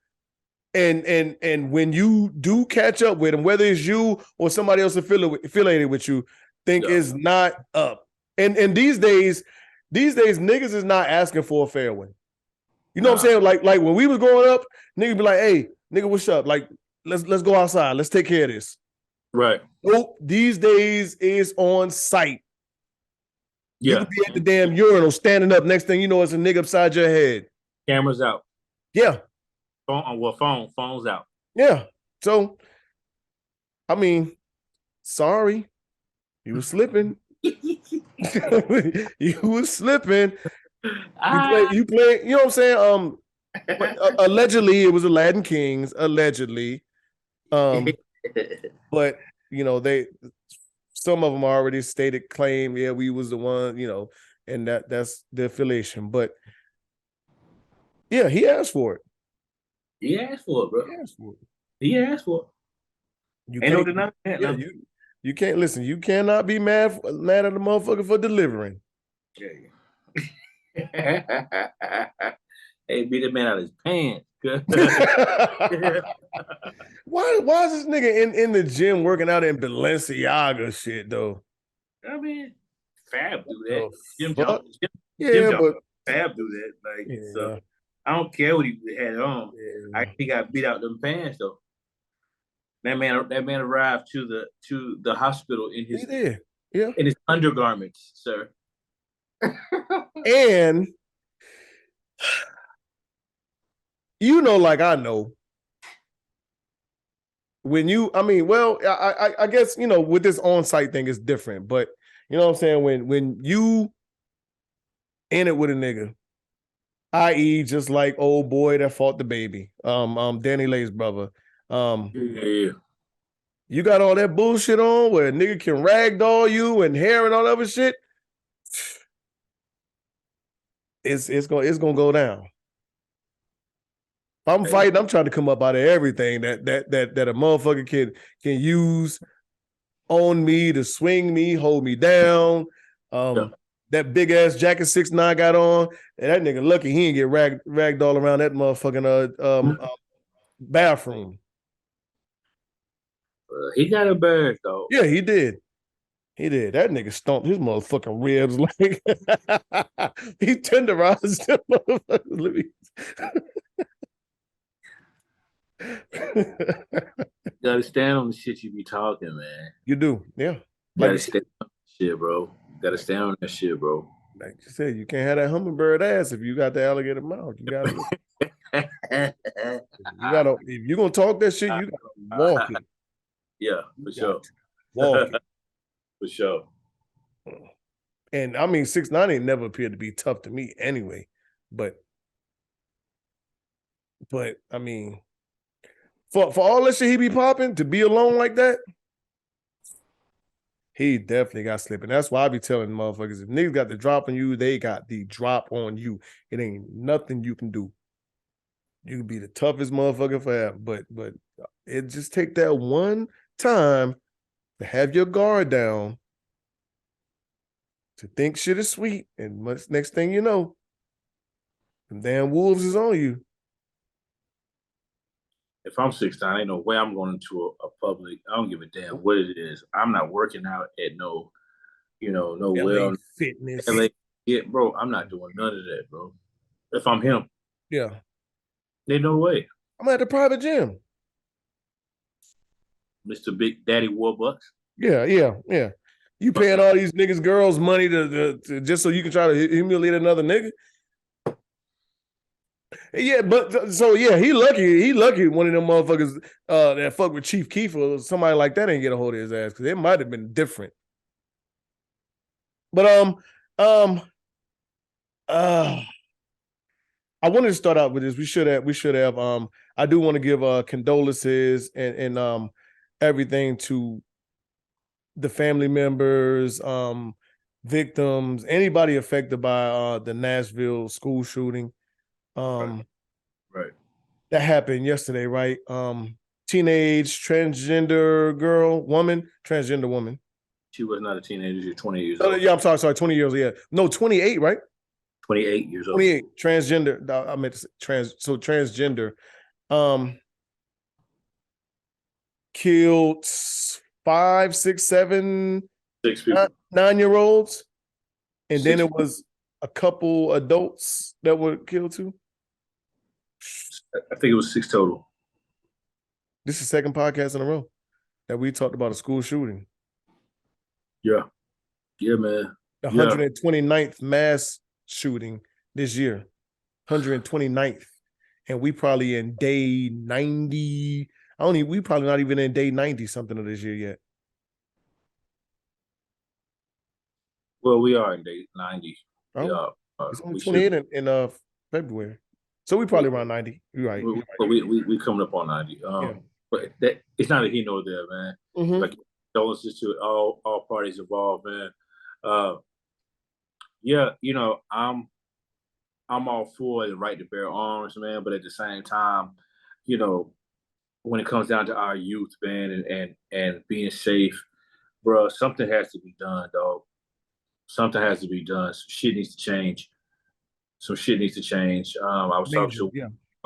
[SPEAKER 3] And when you do catch up with them, whether it's you or somebody else affiliated with you, think it's not up. And these days niggas is not asking for a fair one. You know what I'm saying? Like when we was growing up, niggas be like, "Hey, nigga, what's up? Like, let's go outside. Let's take care of this."
[SPEAKER 4] Right.
[SPEAKER 3] Nope. These days is on site.
[SPEAKER 4] Yeah.
[SPEAKER 3] You could be at the damn urinal standing up. Next thing you know, it's a nigga upside your head.
[SPEAKER 4] Cameras out.
[SPEAKER 3] Yeah.
[SPEAKER 4] Phone's out.
[SPEAKER 3] Yeah. So, I mean, sorry. You were slipping. You were slipping. You play, you know what I'm saying? Allegedly, it was Aladdin Kings, allegedly. But some of them already stated claim, yeah, we was the one, and that's the affiliation. But yeah, he asked for it.
[SPEAKER 4] He asked for it, bro. He asked for it.
[SPEAKER 3] You ain't no denying that. Yeah, you can't listen. You cannot be mad at the motherfucker for delivering.
[SPEAKER 4] Yeah. Hey, beat the man out of his pants.
[SPEAKER 3] Why is this nigga in the gym working out in Balenciaga shit though?
[SPEAKER 4] I mean, Fab do that. Jim
[SPEAKER 3] but
[SPEAKER 4] Fab do that. Like, so I don't care what he had on. Yeah. He got beat out them pants though. That man arrived to the hospital in his in his undergarments, sir.
[SPEAKER 3] And like I know, when I guess with this on-site thing is different, but you know what I'm saying, when you in it with a nigga, i.e. just like old boy that fought the baby, Danny Lay's brother, you got all that bullshit on where a nigga can ragdoll you and hair and all that other shit. It's gonna go down. If I'm fighting, I'm trying to come up out of everything that a motherfucker can use on me to swing me, hold me down. That big ass jacket 6ix9ine got on, and that nigga lucky he didn't get ragdoll around that motherfucking bathroom.
[SPEAKER 4] He got embarrassed though.
[SPEAKER 3] Yeah, he did. That nigga stomped his motherfucking ribs like he tenderized them motherfuckers.
[SPEAKER 4] You gotta stand on the shit you be talking, man.
[SPEAKER 3] You do, yeah.
[SPEAKER 4] You gotta stand on that shit, bro. You gotta stand on that shit, bro.
[SPEAKER 3] Like you said, you can't have that hummingbird ass if you got the alligator mouth. You gotta if you're gonna talk that shit, you gotta walk it.
[SPEAKER 4] Yeah, for sure.
[SPEAKER 3] Walking.
[SPEAKER 4] For sure.
[SPEAKER 3] And I mean, 6ix9ine ain't never appeared to be tough to me anyway. But I mean, for all that shit he be popping, to be alone like that, he definitely got slipping. That's why I be telling motherfuckers, if niggas got the drop on you, they got the drop on you. It ain't nothing you can do. You can be the toughest motherfucker forever, but it just take that one time to have your guard down, to think shit is sweet, and next thing you know, them damn wolves is on you.
[SPEAKER 4] If I'm 6'9", ain't no way I'm going into a public. I don't give a damn what it is. I'm not working out at no
[SPEAKER 3] LA Fitness.
[SPEAKER 4] LA, yeah, bro. I'm not doing none of that, bro. If I'm him,
[SPEAKER 3] yeah,
[SPEAKER 4] there's no way.
[SPEAKER 3] I'm at the private gym,
[SPEAKER 4] Mr. Big Daddy Warbucks.
[SPEAKER 3] Yeah. You paying all these niggas, girls money to just so you can try to humiliate another nigga. Yeah, but so yeah, he lucky one of them motherfuckers that fuck with Chief Keef or somebody like that ain't get a hold of his ass, because it might have been different. But I wanted to start out with this. We should have I do want to give condolences and everything to the family members, victims, anybody affected by the Nashville school shooting.
[SPEAKER 4] Right.
[SPEAKER 3] That happened yesterday, right? Teenage transgender woman.
[SPEAKER 4] She was not a teenager. She was 20 years old.
[SPEAKER 3] Yeah, I'm sorry, 20 years. Yeah, no, 28, right?
[SPEAKER 4] 28 years old.
[SPEAKER 3] 28 transgender. I meant to say transgender. Killed 5, 6, 7,
[SPEAKER 4] 6 people.
[SPEAKER 3] 9-year-olds, and
[SPEAKER 4] 6
[SPEAKER 3] then it was a couple adults that were killed too.
[SPEAKER 4] I think it was 6 total.
[SPEAKER 3] This is the second podcast in a row that we talked about a school shooting.
[SPEAKER 4] Yeah, man.
[SPEAKER 3] The 129th mass shooting this year, 129th, and we probably in day 90. We probably not even in day 90 something of this year yet.
[SPEAKER 4] Well, we are in day 90.
[SPEAKER 3] Oh,
[SPEAKER 4] yeah,
[SPEAKER 3] it's only 28 in February, so we probably around 90. You're right.
[SPEAKER 4] But we coming up on 90. But that it's not a he nor there, man.
[SPEAKER 3] Mm-hmm.
[SPEAKER 4] Like, condolences to all parties involved, man. Yeah, I'm all for the right to bear arms, man. But at the same time, when it comes down to our youth, man, and being safe, bro, something has to be done, dog. Something has to be done. Some shit needs to change. I was talking to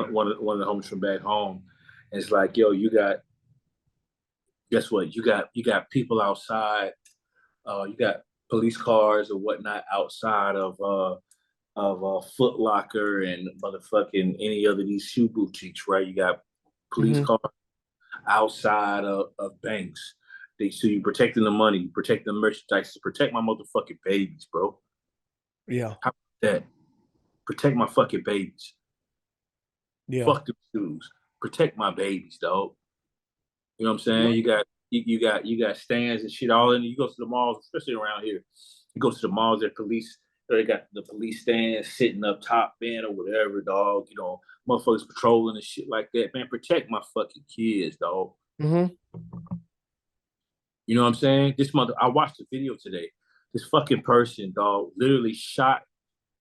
[SPEAKER 4] one of the homies from back home, and it's like, yo, guess what? You got people outside. You got police cars or whatnot outside of Foot Locker and motherfucking any other of these shoe boutiques, right? You got police cars outside of banks. So you protecting the money, you protect the merchandise, to protect my motherfucking babies, bro.
[SPEAKER 3] Yeah.
[SPEAKER 4] How about that? Protect my fucking babies.
[SPEAKER 3] Yeah.
[SPEAKER 4] Fuck them shoes. Protect my babies, dog. You know what I'm saying? Yeah. You got stands and shit all in. You go to the malls, especially around here. You go to the malls, they got the police stands sitting up top, man, or whatever, dog. Motherfuckers patrolling and shit like that. Man, protect my fucking kids, dog.
[SPEAKER 3] Mm-hmm.
[SPEAKER 4] You know what I'm saying? I watched the video today. This fucking person, dog, literally shot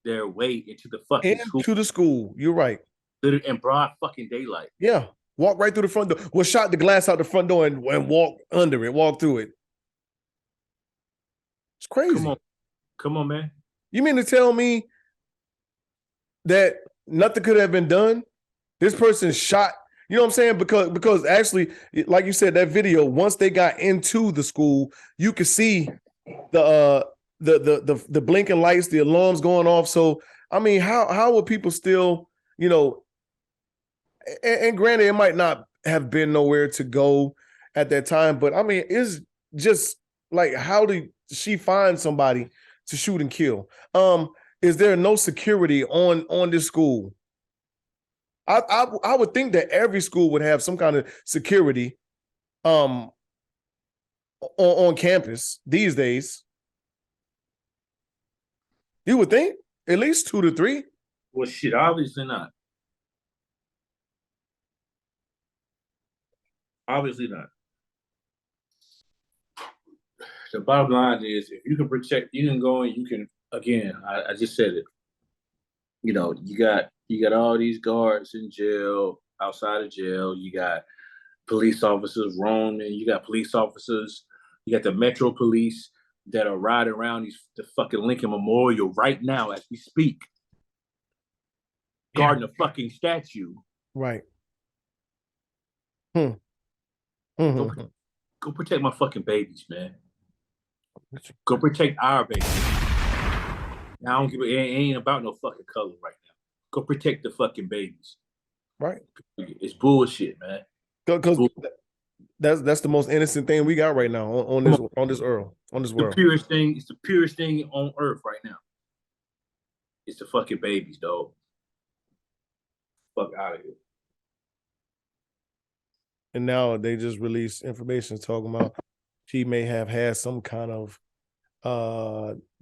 [SPEAKER 4] their way into the fucking school.
[SPEAKER 3] Into the school. You're right.
[SPEAKER 4] Literally in broad fucking daylight.
[SPEAKER 3] Yeah. Walk right through the front door. Well, shot the glass out the front door and walk under it. Walk through it. It's crazy.
[SPEAKER 4] Come on, man.
[SPEAKER 3] You mean to tell me that nothing could have been done? This person shot. You know what I'm saying? Because actually, like you said, that video, once they got into the school, you could see the blinking lights, the alarms going off. So, I mean, how would people still, and granted, it might not have been nowhere to go at that time, but I mean, it's just like, how did she find somebody to shoot and kill? Is there no security on this school? I would think that every school would have some kind of security on campus these days. You would think at least 2 to 3.
[SPEAKER 4] Well, shit, obviously not. Obviously not. The bottom line is, if you can protect, you can go and you can. Again, I just said it. You know, you got all these guards in jail, outside of jail. You got police officers roaming. You got police officers. You got the Metro Police that are riding around the fucking Lincoln Memorial right now as we speak, guarding a fucking statue.
[SPEAKER 3] Right.
[SPEAKER 4] Go protect my fucking babies, man. Go protect our babies. Now, I don't give a, it ain't about no fucking color right now. Go protect the fucking babies.
[SPEAKER 3] Right.
[SPEAKER 4] It's bullshit, man.
[SPEAKER 3] Because that's the most innocent thing we got right now on this world.
[SPEAKER 4] The purest thing. It's the purest thing on earth right now. It's the fucking babies, dog. Fuck out of here.
[SPEAKER 3] And now they just released information talking about she may have had some kind of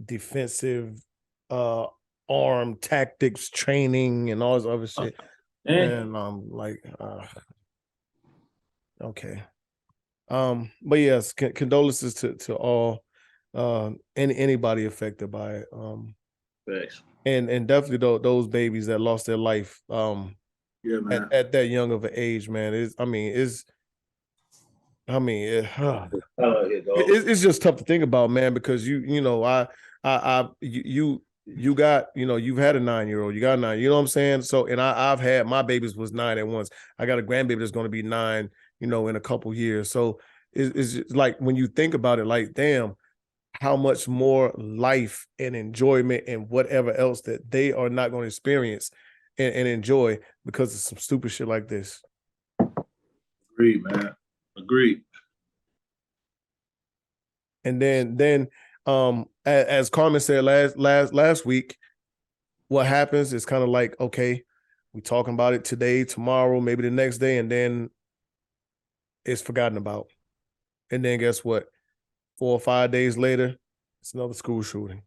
[SPEAKER 3] defensive arm tactics training and all this other shit. And I'm like, okay. But yes, condolences to all anybody affected by it.
[SPEAKER 4] Thanks.
[SPEAKER 3] And definitely those babies that lost their life
[SPEAKER 4] yeah, man.
[SPEAKER 3] At that young of an age, man. It's just tough to think about, man, because you got, you've had a 9-year-old, you got a 9, you know what I'm saying? So, and I've had, my babies was 9 at once. I got a grandbaby that's going to be 9, in a couple years. So it's just like, when you think about it, like, damn, how much more life and enjoyment and whatever else that they are not going to experience and enjoy because of some stupid shit like this.
[SPEAKER 4] Agreed, man. Agreed.
[SPEAKER 3] And then as Carmen said last week, what happens is kind of like, okay, we talking about it today, tomorrow, maybe the next day, and then it's forgotten about. And then guess what? 4 or 5 days later, it's another school shooting.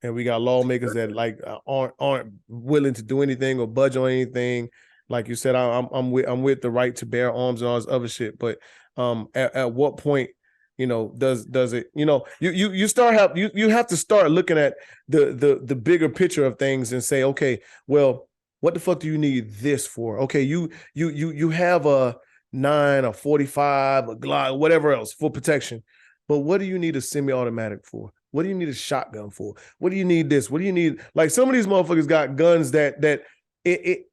[SPEAKER 3] And we got lawmakers that like aren't willing to do anything or budge on anything. Like you said, I'm with the right to bear arms and all this other shit. But at what point, does it? You have to start looking at the bigger picture of things and say, okay, well, what the fuck do you need this for? Okay, you have a 9, a 45, a Glock, whatever else for protection, but what do you need a semi-automatic for? What do you need a shotgun for? What do you need this? What do you need? Like, some of these motherfuckers got guns that it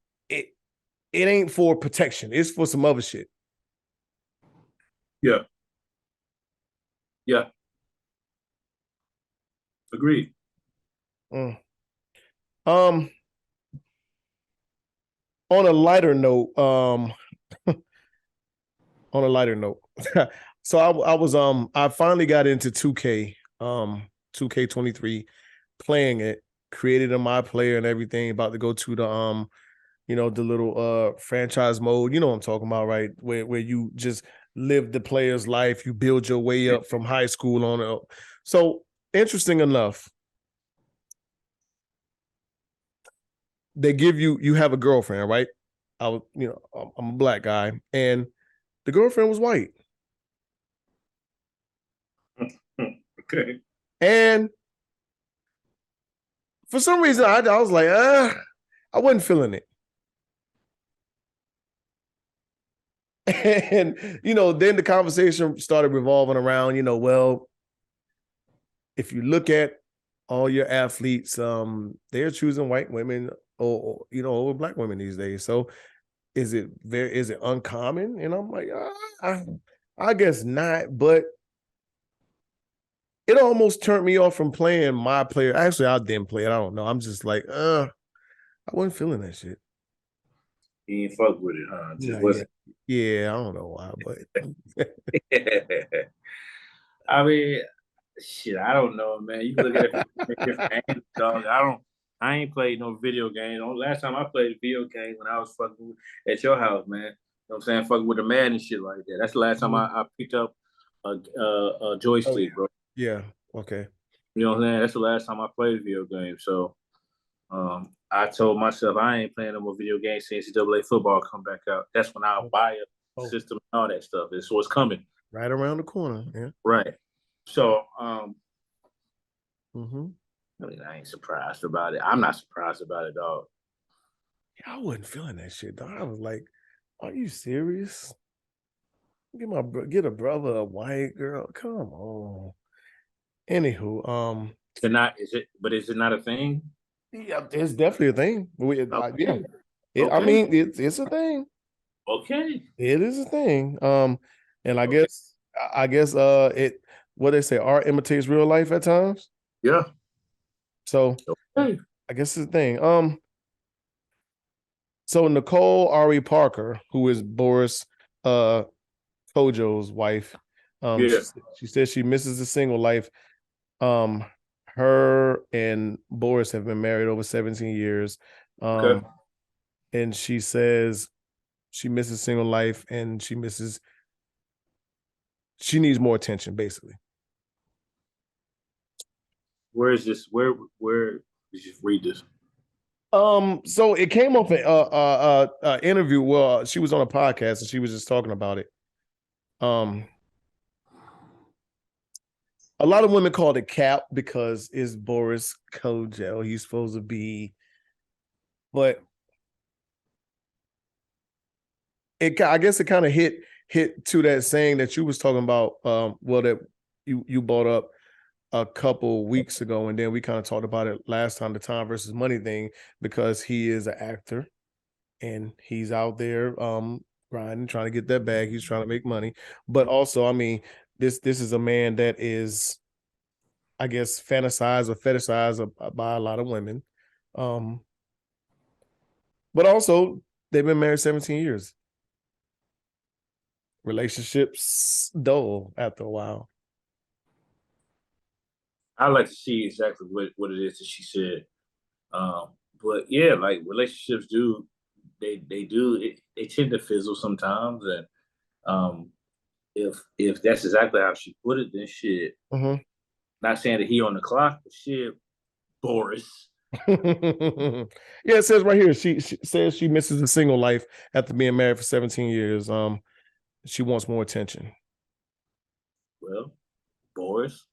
[SPEAKER 3] ain't for protection. It's for some other shit.
[SPEAKER 4] Yeah. Yeah. Agreed.
[SPEAKER 3] On a lighter note, so I finally got into 2K, 2K23, playing it, created a Myplayer and everything, about to go to the the little franchise mode. You know what I'm talking about, right? Where you just live the player's life, you build your way up from high school on up. So, interesting enough, they give you have a girlfriend, right? I'm a black guy, and the girlfriend was white.
[SPEAKER 4] Okay.
[SPEAKER 3] And for some reason, I was like, I wasn't feeling it. And, then the conversation started revolving around, well, if you look at all your athletes, they're choosing white women or over black women these days. So is it uncommon? And I'm like, I guess not, but it almost turned me off from playing Myplayer. Actually, I didn't play it. I don't know. I'm just like, I wasn't feeling that shit.
[SPEAKER 4] You ain't fuck with it, huh?
[SPEAKER 3] Yeah, I don't know why, but
[SPEAKER 4] I mean, shit, I don't know, man. You look at it from different angles, dog. I ain't played no video game. Last time I played a video game when I was fucking at your house, man. You know what I'm saying? Fucking with a man and shit like that. That's the last time I picked up joystick, bro.
[SPEAKER 3] Yeah. Okay.
[SPEAKER 4] You know what I'm saying? That's the last time I played a video game. So I told myself I ain't playing no more video games since NCAA football come back out. That's when I'll buy a system and all that stuff. It's what's coming.
[SPEAKER 3] Right around the corner. Yeah.
[SPEAKER 4] Right. So
[SPEAKER 3] Mm-hmm.
[SPEAKER 4] I mean, I ain't surprised about it. I'm not surprised about it, dog.
[SPEAKER 3] Yeah, I wasn't feeling that shit, dog. I was like, are you serious? Get a brother a white girl. Come on. Anywho,
[SPEAKER 4] Is it not a thing?
[SPEAKER 3] yeah, it's definitely a thing.
[SPEAKER 4] Okay.
[SPEAKER 3] Yeah. I mean, it's a thing.
[SPEAKER 4] Okay.
[SPEAKER 3] It is a thing. And I guess it what they say, art imitates real life at times.
[SPEAKER 4] Yeah.
[SPEAKER 3] So
[SPEAKER 4] okay.
[SPEAKER 3] I guess it's a thing. So Nicole Ari Parker, who is Boris Kodjoe's wife, she says she misses the single life. Her and Boris have been married over 17 years. And she says she misses single life and she needs more attention, basically.
[SPEAKER 4] Where is this? Where did you read this?
[SPEAKER 3] So it came up in interview. Well, she was on a podcast and she was just talking about it. A lot of women called it cap because it's Boris Kodjoe. He's supposed to be, but I guess it kind of hit to that saying that you was talking about. Well, that you brought up a couple weeks ago, and then we kind of talked about it last time, the time versus money thing, because he is an actor and he's out there grinding, trying to get that bag. He's trying to make money, but also, I mean, this is a man that is, I guess, fantasized or fetishized by a lot of women. But also, they've been married 17 years. Relationships dull after a while.
[SPEAKER 4] I like to see exactly what it is that she said. But yeah, like relationships they tend to fizzle sometimes, and if that's exactly how she put it, then shit.
[SPEAKER 3] Mm-hmm.
[SPEAKER 4] Not saying that he on the clock, but shit, Boris.
[SPEAKER 3] Yeah, it says right here. She says she misses a single life after being married for 17 years. She wants more attention.
[SPEAKER 4] Well, Boris,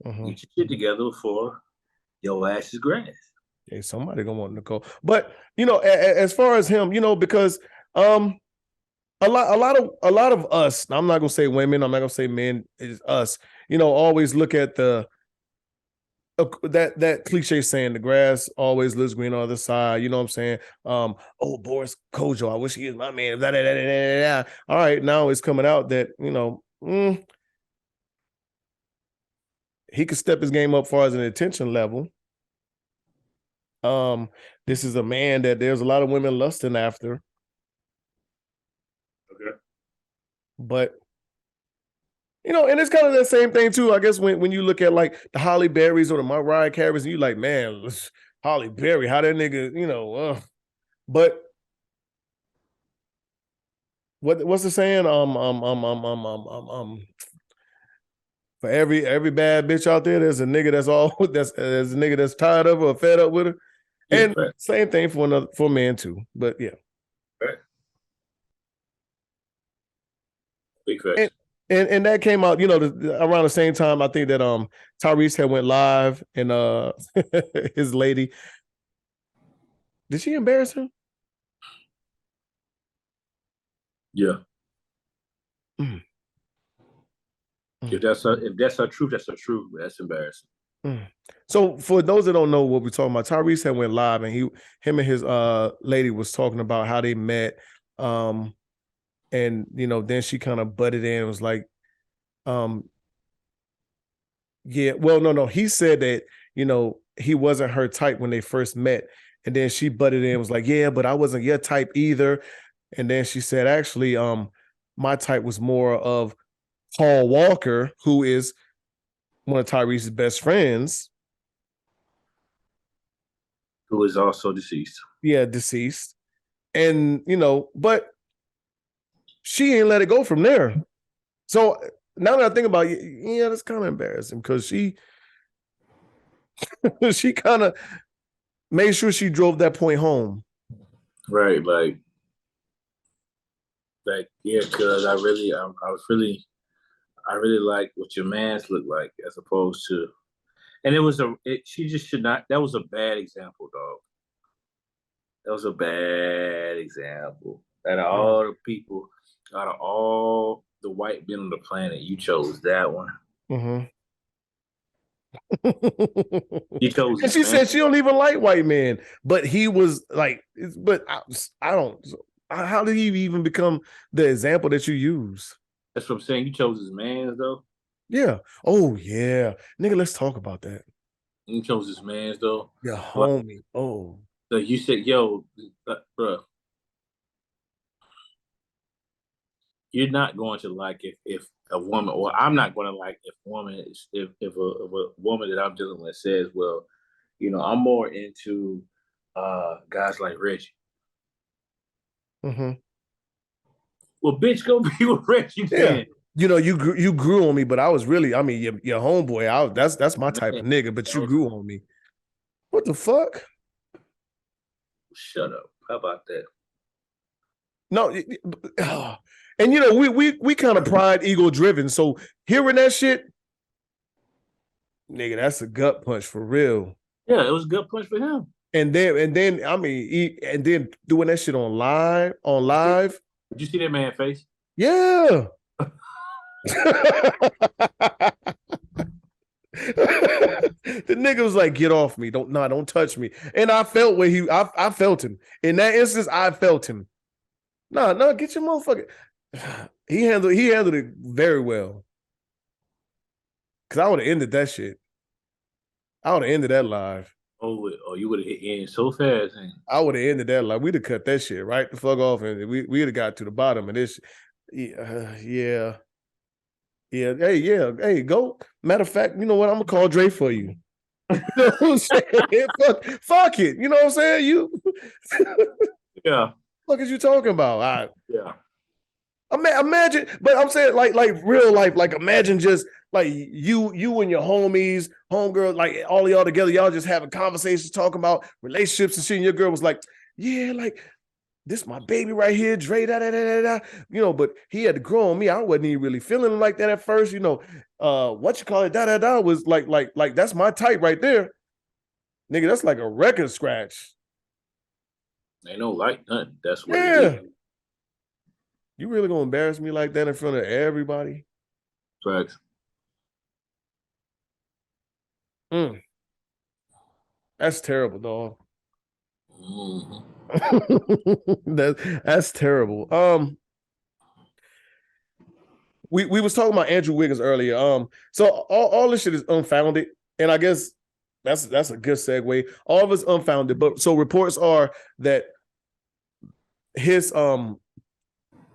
[SPEAKER 4] get your shit together before your ass is grass.
[SPEAKER 3] Hey, somebody gonna want Nicole. But you know, as far as him, you know, because a lot of us, I'm not gonna say women, I'm not gonna say men, is us, you know, always look at the that cliche saying, the grass always looks green on the other side. You know what I'm saying? Oh, Boris Kodjoe, I wish he was my man. Blah, blah, blah, blah, blah. All right, now it's coming out that, you know, he could step his game up as far as an attention level. This is a man that there's a lot of women lusting after.
[SPEAKER 4] Okay.
[SPEAKER 3] But you know, and it's kind of the same thing too. I guess when you look at like the Halle Berrys or the Mariah Careys, and you like, man, Halle Berry, how that nigga, you know, but what's the saying? For every bad bitch out there, there's a nigga there's a nigga that's tired of her or fed up with her. And right. Same thing for men too. But yeah.
[SPEAKER 4] Right. Big question.
[SPEAKER 3] And that came out, you know, around the same time. I think that Tyrese had went live and his lady. Did she embarrass him?
[SPEAKER 4] Yeah. Mm. If that's her truth, that's her truth. That's embarrassing.
[SPEAKER 3] Mm. So for those that don't know what we're talking about, Tyrese had went live and him and his lady was talking about how they met. And you know, then she kind of butted in and was like, yeah, well, no. He said that, you know, he wasn't her type when they first met. And then she butted in and was like, yeah, but I wasn't your type either. And then she said, actually, my type was more of Paul Walker, who is one of Tyrese's best friends.
[SPEAKER 4] Who is also deceased.
[SPEAKER 3] Yeah, deceased. And, you know, but she ain't let it go from there. So now that I think about it, yeah, that's kind of embarrassing because she kind of made sure she drove that point home.
[SPEAKER 4] Right, like yeah, because I really like what your man's look like as opposed to, and she just should not. That was a bad example, dog. That was a bad example. Out of all the people, out of all the white men on the planet, you chose that one.
[SPEAKER 3] Mm-hmm.
[SPEAKER 4] You chose.
[SPEAKER 3] And she said she don't even like white men, but he was like, but I don't. How did he even become the example that you use?
[SPEAKER 4] That's what I'm saying. You chose his man's though.
[SPEAKER 3] Yeah. Oh yeah, nigga. Let's talk about that.
[SPEAKER 4] You chose his man's though.
[SPEAKER 3] Yeah, homie. Oh.
[SPEAKER 4] So you said, "Yo, bro, you're not going to like if a woman, or I'm not going to like if a woman that I'm dealing with says, well, I'm more into guys like Reggie."
[SPEAKER 3] Mm-hmm.
[SPEAKER 4] Well, bitch, go be with Reggie.
[SPEAKER 3] Yeah. You grew on me, but I was really, I mean, your homeboy. That's my type of nigga, but you grew on me. What the fuck?
[SPEAKER 4] Shut up. How about that?
[SPEAKER 3] No, and we kind of pride ego driven. So hearing that shit, nigga, that's a gut punch for real.
[SPEAKER 4] Yeah, it was a gut punch for him.
[SPEAKER 3] And then I mean, and then doing that shit on live.
[SPEAKER 4] Did you see that man's face?
[SPEAKER 3] Yeah. The nigga was like, "Get off me! Don't touch me." And I felt I felt him in that instance. I felt him. No, get your motherfucker. He handled it very well. Cause I would have ended that shit. I would have ended that live.
[SPEAKER 4] Oh, you would have hit in so fast.
[SPEAKER 3] I would have ended that live. We'd have cut that shit right the fuck off, and we'd have got to the bottom of this. Yeah. Yeah. Hey, go. Matter of fact, you know what? I'm gonna call Dre for you. You know what I'm saying? fuck it. You know what I'm saying? You.
[SPEAKER 4] Yeah.
[SPEAKER 3] What is you talking about? All right.
[SPEAKER 4] Yeah.
[SPEAKER 3] Imagine, but I'm saying like real life, like imagine just like you and your homies, homegirl, like all of y'all together, y'all just having conversations, talking about relationships and shit. And your girl was like, yeah, like this my baby right here, Dre, but he had to grow on me. I wasn't even really feeling like that at first, what you call it, was like that's my type right there. Nigga, that's like a record scratch.
[SPEAKER 4] Ain't no like nothing. That's what
[SPEAKER 3] it
[SPEAKER 4] is.
[SPEAKER 3] You really gonna embarrass me like that in front of everybody?
[SPEAKER 4] Facts.
[SPEAKER 3] That's terrible, dog.
[SPEAKER 4] Mm-hmm.
[SPEAKER 3] That's terrible. We was talking about Andrew Wiggins earlier. So all this shit is unfounded, and I guess that's a good segue. All of it's unfounded, but so reports are that his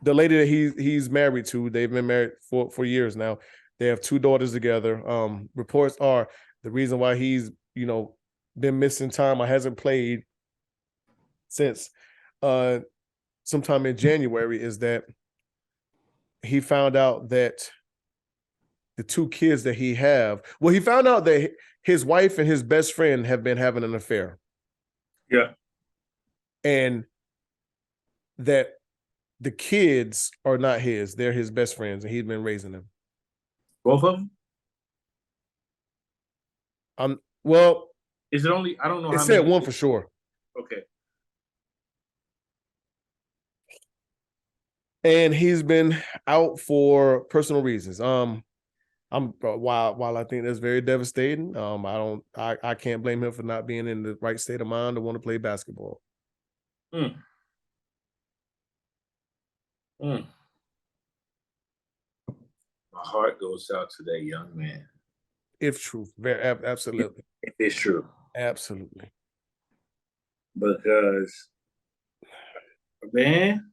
[SPEAKER 3] the lady that he's married to, they've been married for years now. They have 2 daughters together. Reports are the reason why he's been missing time or hasn't played since sometime in January is that he found out that the 2 kids that he found out that his wife and his best friend have been having an affair.
[SPEAKER 4] Yeah.
[SPEAKER 3] And that the kids are not his, they're his best friends, and he's been raising them.
[SPEAKER 4] Both of them?
[SPEAKER 3] Well,
[SPEAKER 4] is it only, I don't know.
[SPEAKER 3] It said one for sure.
[SPEAKER 4] Okay.
[SPEAKER 3] And he's been out for personal reasons. While I think that's very devastating, I can't blame him for not being in the right state of mind to want to play basketball.
[SPEAKER 4] My heart goes out to that young man.
[SPEAKER 3] If true, absolutely.
[SPEAKER 4] If it's true.
[SPEAKER 3] Absolutely.
[SPEAKER 4] Because, man,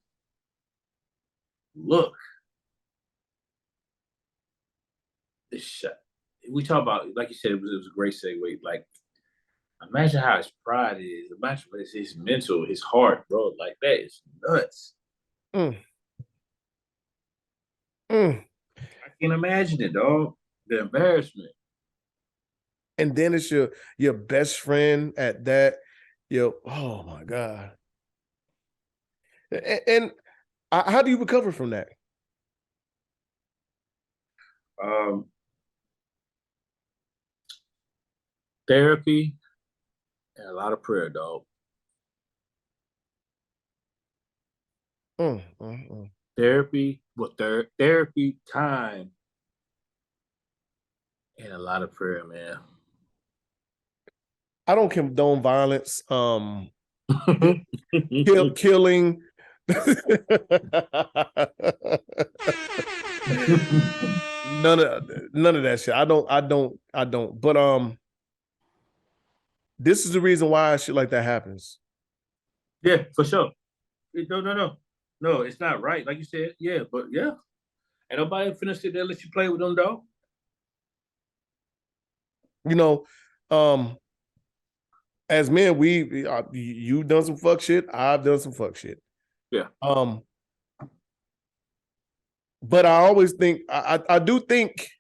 [SPEAKER 4] look, this shot. We talk about, like you said, it was a great segue. Like, imagine how his pride is. Imagine his mental, his heart, bro. Like, that is nuts. I can't imagine it, dog. The embarrassment.
[SPEAKER 3] And then it's your best friend at that. Oh my God. And how do you recover from that?
[SPEAKER 4] Therapy and a lot of prayer, dog. Therapy, therapy time, and a lot of prayer, man.
[SPEAKER 3] I don't condone violence. Killing. none of that shit. I don't. But this is the reason why shit like that happens.
[SPEAKER 4] Yeah, for sure. No, it's not right. Like you said, yeah, but yeah. Ain't nobody finna sit there and let you play with them, dog.
[SPEAKER 3] As men, you done some fuck shit. I've done some fuck shit.
[SPEAKER 4] Yeah.
[SPEAKER 3] But I always think I do think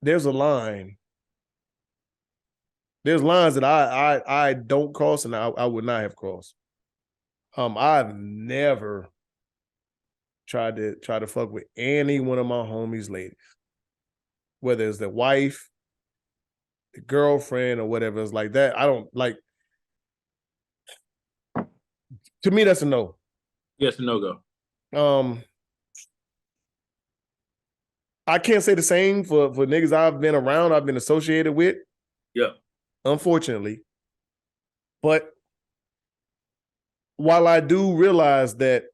[SPEAKER 3] there's a line. There's lines that I don't cross and I would not have crossed. I've never tried to fuck with any one of my homies' ladies, whether it's the wife, the girlfriend, or whatever. It's like that. I don't like. To me, that's a no.
[SPEAKER 4] Yes, a no-go.
[SPEAKER 3] I can't say the same for niggas I've been around, I've been associated with.
[SPEAKER 4] Yeah.
[SPEAKER 3] Unfortunately. But while I do realize that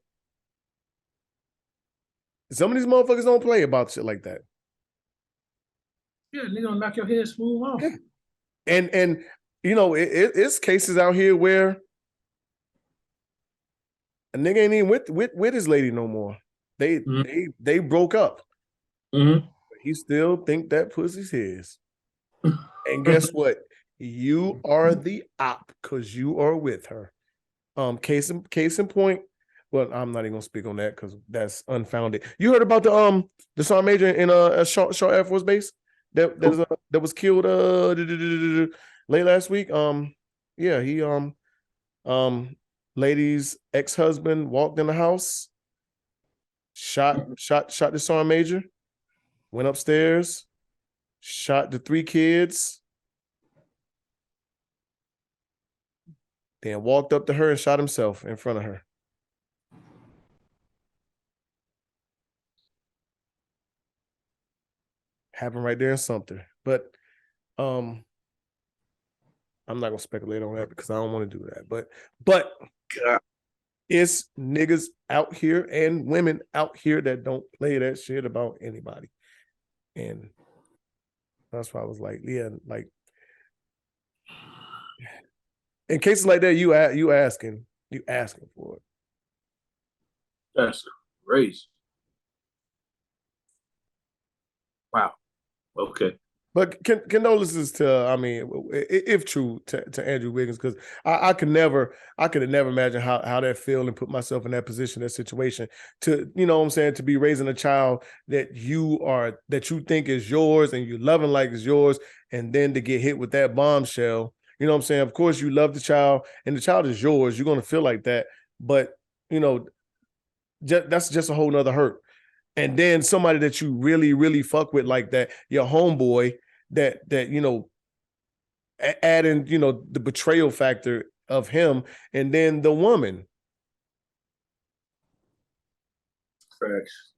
[SPEAKER 3] some of these motherfuckers don't play about shit like that.
[SPEAKER 4] Yeah, nigga gonna knock your head smooth off.
[SPEAKER 3] And it's cases out here where a nigga ain't even with his lady no more. They broke up.
[SPEAKER 4] Mm-hmm.
[SPEAKER 3] He still think that pussy's his. And guess what? You are the op because you are with her. Case in point. Well, I'm not even gonna speak on that because that's unfounded. You heard about the sergeant major in a Shaw Air Force Base that was killed late last week. Yeah, he lady's ex-husband walked in the house, shot the sergeant major, went upstairs, shot the 3 kids, then walked up to her and shot himself in front of her. Happened right there in Sumter. But I'm not gonna speculate on that because I don't want to do that. But God, it's niggas out here and women out here that don't play that shit about anybody. And that's why I was like, yeah, like in cases like that, you asking for it.
[SPEAKER 4] That's crazy. Wow. Okay.
[SPEAKER 3] But condolences to, if true, to Andrew Wiggins, because I could never imagine how that feel and put myself in that position, that situation, to, you know what I'm saying, to be raising a child that you think is yours and you loving like it's yours, and then to get hit with that bombshell. You know what I'm saying? Of course, you love the child and the child is yours. You're going to feel like that. But, that's just a whole nother hurt. And then somebody that you really, really fuck with like that, your homeboy, that adding, the betrayal factor of him, and then the woman.
[SPEAKER 4] Facts.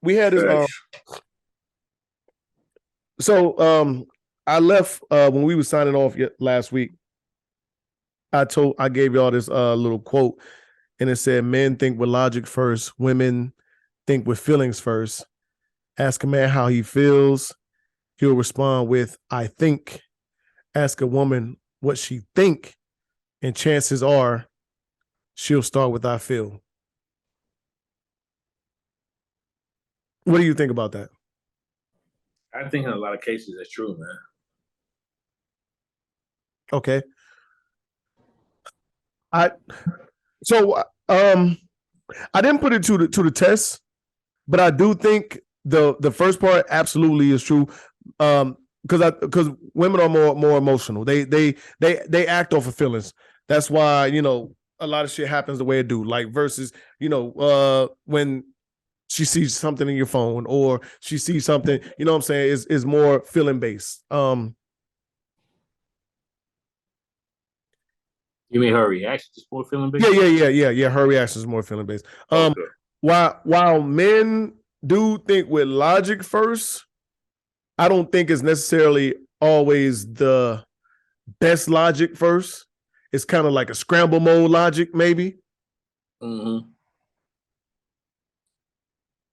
[SPEAKER 3] We had this. I left when we were signing off last week. I gave y'all this little quote, and it said, "Men think with logic first, women think with feelings first. Ask a man how he feels, he'll respond with, I think. Ask a woman what she think, and chances are she'll start with, I feel." What do you think about that?
[SPEAKER 4] I think in a lot of cases that's true, man.
[SPEAKER 3] Okay. I didn't put it to the test, but I do think the first part absolutely is true. Because women are more emotional. They act off of feelings. That's why, you know, a lot of shit happens the way it do. Like versus, you know, when she sees something in your phone or she sees something, you know what I'm saying, is more feeling based.
[SPEAKER 4] You mean her reaction is more feeling based?
[SPEAKER 3] Yeah. Her reaction is more feeling based.
[SPEAKER 4] Okay.
[SPEAKER 3] While men do think with logic first, I don't think it's necessarily always the best logic first. It's kind of like a scramble mode logic, maybe.
[SPEAKER 4] Mm-hmm.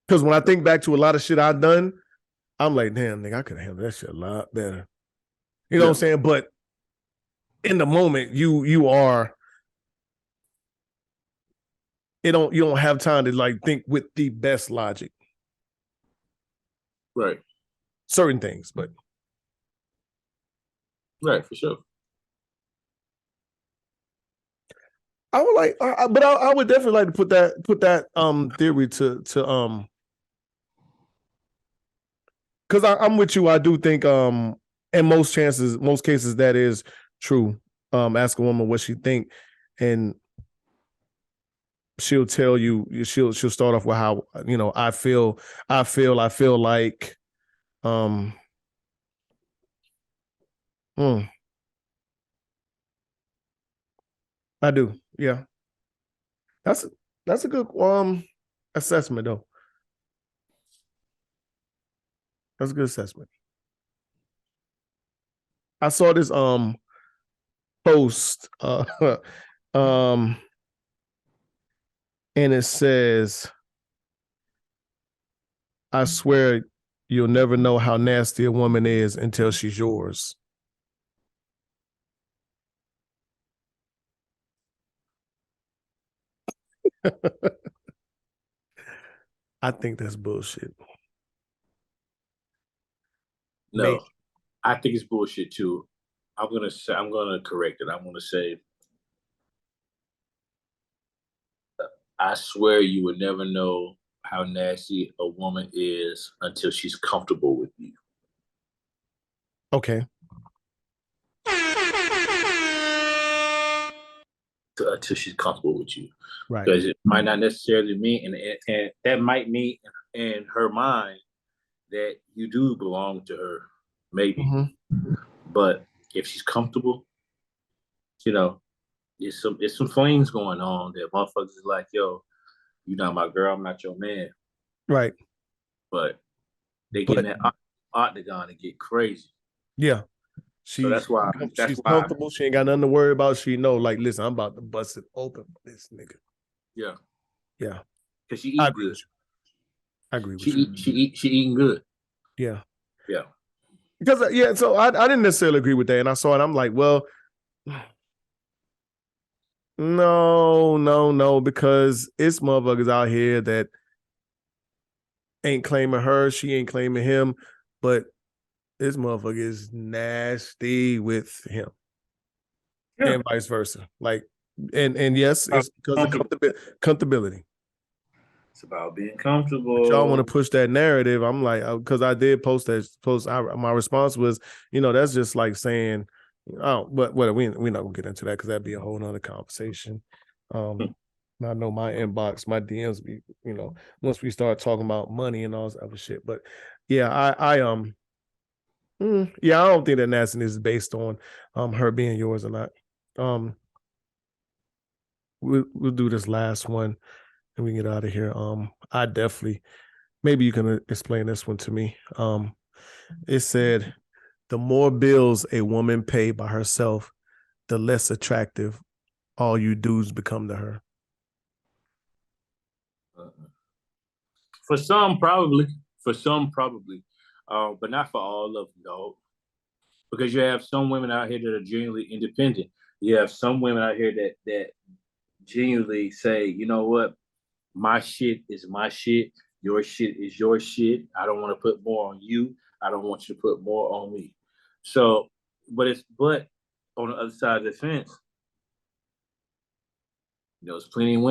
[SPEAKER 3] Because when I think back to a lot of shit I've done, I'm like, damn, nigga, I could have handled that shit a lot better. You know what I'm saying? But in the moment, you are, you don't have time to like think with the best logic.
[SPEAKER 4] Right.
[SPEAKER 3] Certain things, but
[SPEAKER 4] right, for sure.
[SPEAKER 3] I would like, but I would definitely like to put that theory to because I'm with you. I do think in most cases that is true. Ask a woman what she think, and she'll tell you. She'll start off with how, you know, I feel like I do. Yeah. That's a good assessment though. That's a good assessment. I saw this post and it says, I swear you'll never know how nasty a woman is until she's yours. I think that's bullshit.
[SPEAKER 4] No, maybe. I think it's bullshit too. I'm gonna correct it. I'm gonna say, I swear you would never know how nasty a woman is until she's comfortable with you.
[SPEAKER 3] Okay.
[SPEAKER 4] Until she's comfortable with you.
[SPEAKER 3] Right.
[SPEAKER 4] Because it might not necessarily mean, and that might mean in her mind that you do belong to her, maybe. Mm-hmm. But if she's comfortable, you know, it's some flames going on that motherfuckers is like, yo, you're not my girl, I'm not your man.
[SPEAKER 3] Right.
[SPEAKER 4] But they get in that octagon and get crazy.
[SPEAKER 3] Yeah.
[SPEAKER 4] So that's why
[SPEAKER 3] she's comfortable. She ain't got nothing to worry about. She know, like, listen, I'm about to bust it open for this nigga.
[SPEAKER 4] Yeah.
[SPEAKER 3] Yeah.
[SPEAKER 4] Because she eat good.
[SPEAKER 3] I agree with you.
[SPEAKER 4] She eating good.
[SPEAKER 3] Yeah.
[SPEAKER 4] Yeah.
[SPEAKER 3] Because so I didn't necessarily agree with that. And I saw it, I'm like, well, no, because it's motherfuckers out here that ain't claiming her, she ain't claiming him, but this motherfucker is nasty with him. Yeah. And vice versa. Like, and yes, it's because of comfortability.
[SPEAKER 4] It's about being comfortable.
[SPEAKER 3] But y'all want to push that narrative. I'm like, because I did post. My response was, you know, that's just like saying, oh, but we're not gonna get into that because that'd be a whole nother conversation. I know my inbox, my DMs be, you know, once we start talking about money and all this other shit. But yeah, I don't think that nastiness is based on her being yours or not. We'll do this last one and we can get out of here. I definitely, maybe you can explain this one to me. It said, the more bills a woman pay by herself, the less attractive all you dudes become to her.
[SPEAKER 4] For some, probably. But not for all of them, though. Because you have some women out here that are genuinely independent. You have some women out here that genuinely say, you know what, my shit is my shit, your shit is your shit. I don't want to put more on you. I don't want you to put more on me. So, but on the other side of the fence, there's plenty of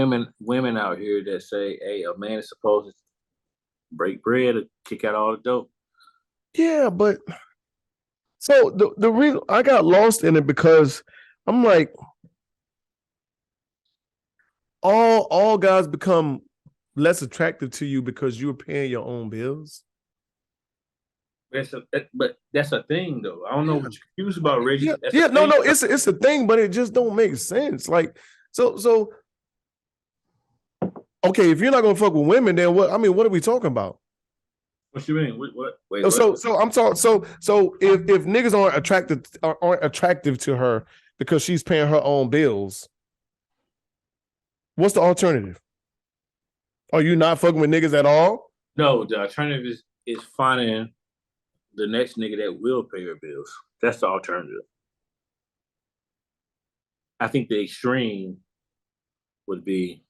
[SPEAKER 4] women out here that say, hey, a man is supposed break bread or kick out all the dope.
[SPEAKER 3] Yeah, but so the reason I got lost in it because I'm like, all guys become less attractive to you because you're paying your own bills.
[SPEAKER 4] But that's a thing, though. I don't know what you're confused about, Reggie.
[SPEAKER 3] No, it's a thing, but it just don't make sense. Like, so okay, if you're not gonna fuck with women, then what? I mean, what are we talking about?
[SPEAKER 4] What you mean? What? Wait,
[SPEAKER 3] so I'm talking. So if niggas aren't attractive to her because she's paying her own bills, what's the alternative? Are you not fucking with niggas at all?
[SPEAKER 4] No, the alternative is finding the next nigga that will pay your bills. That's the alternative. I think the extreme would be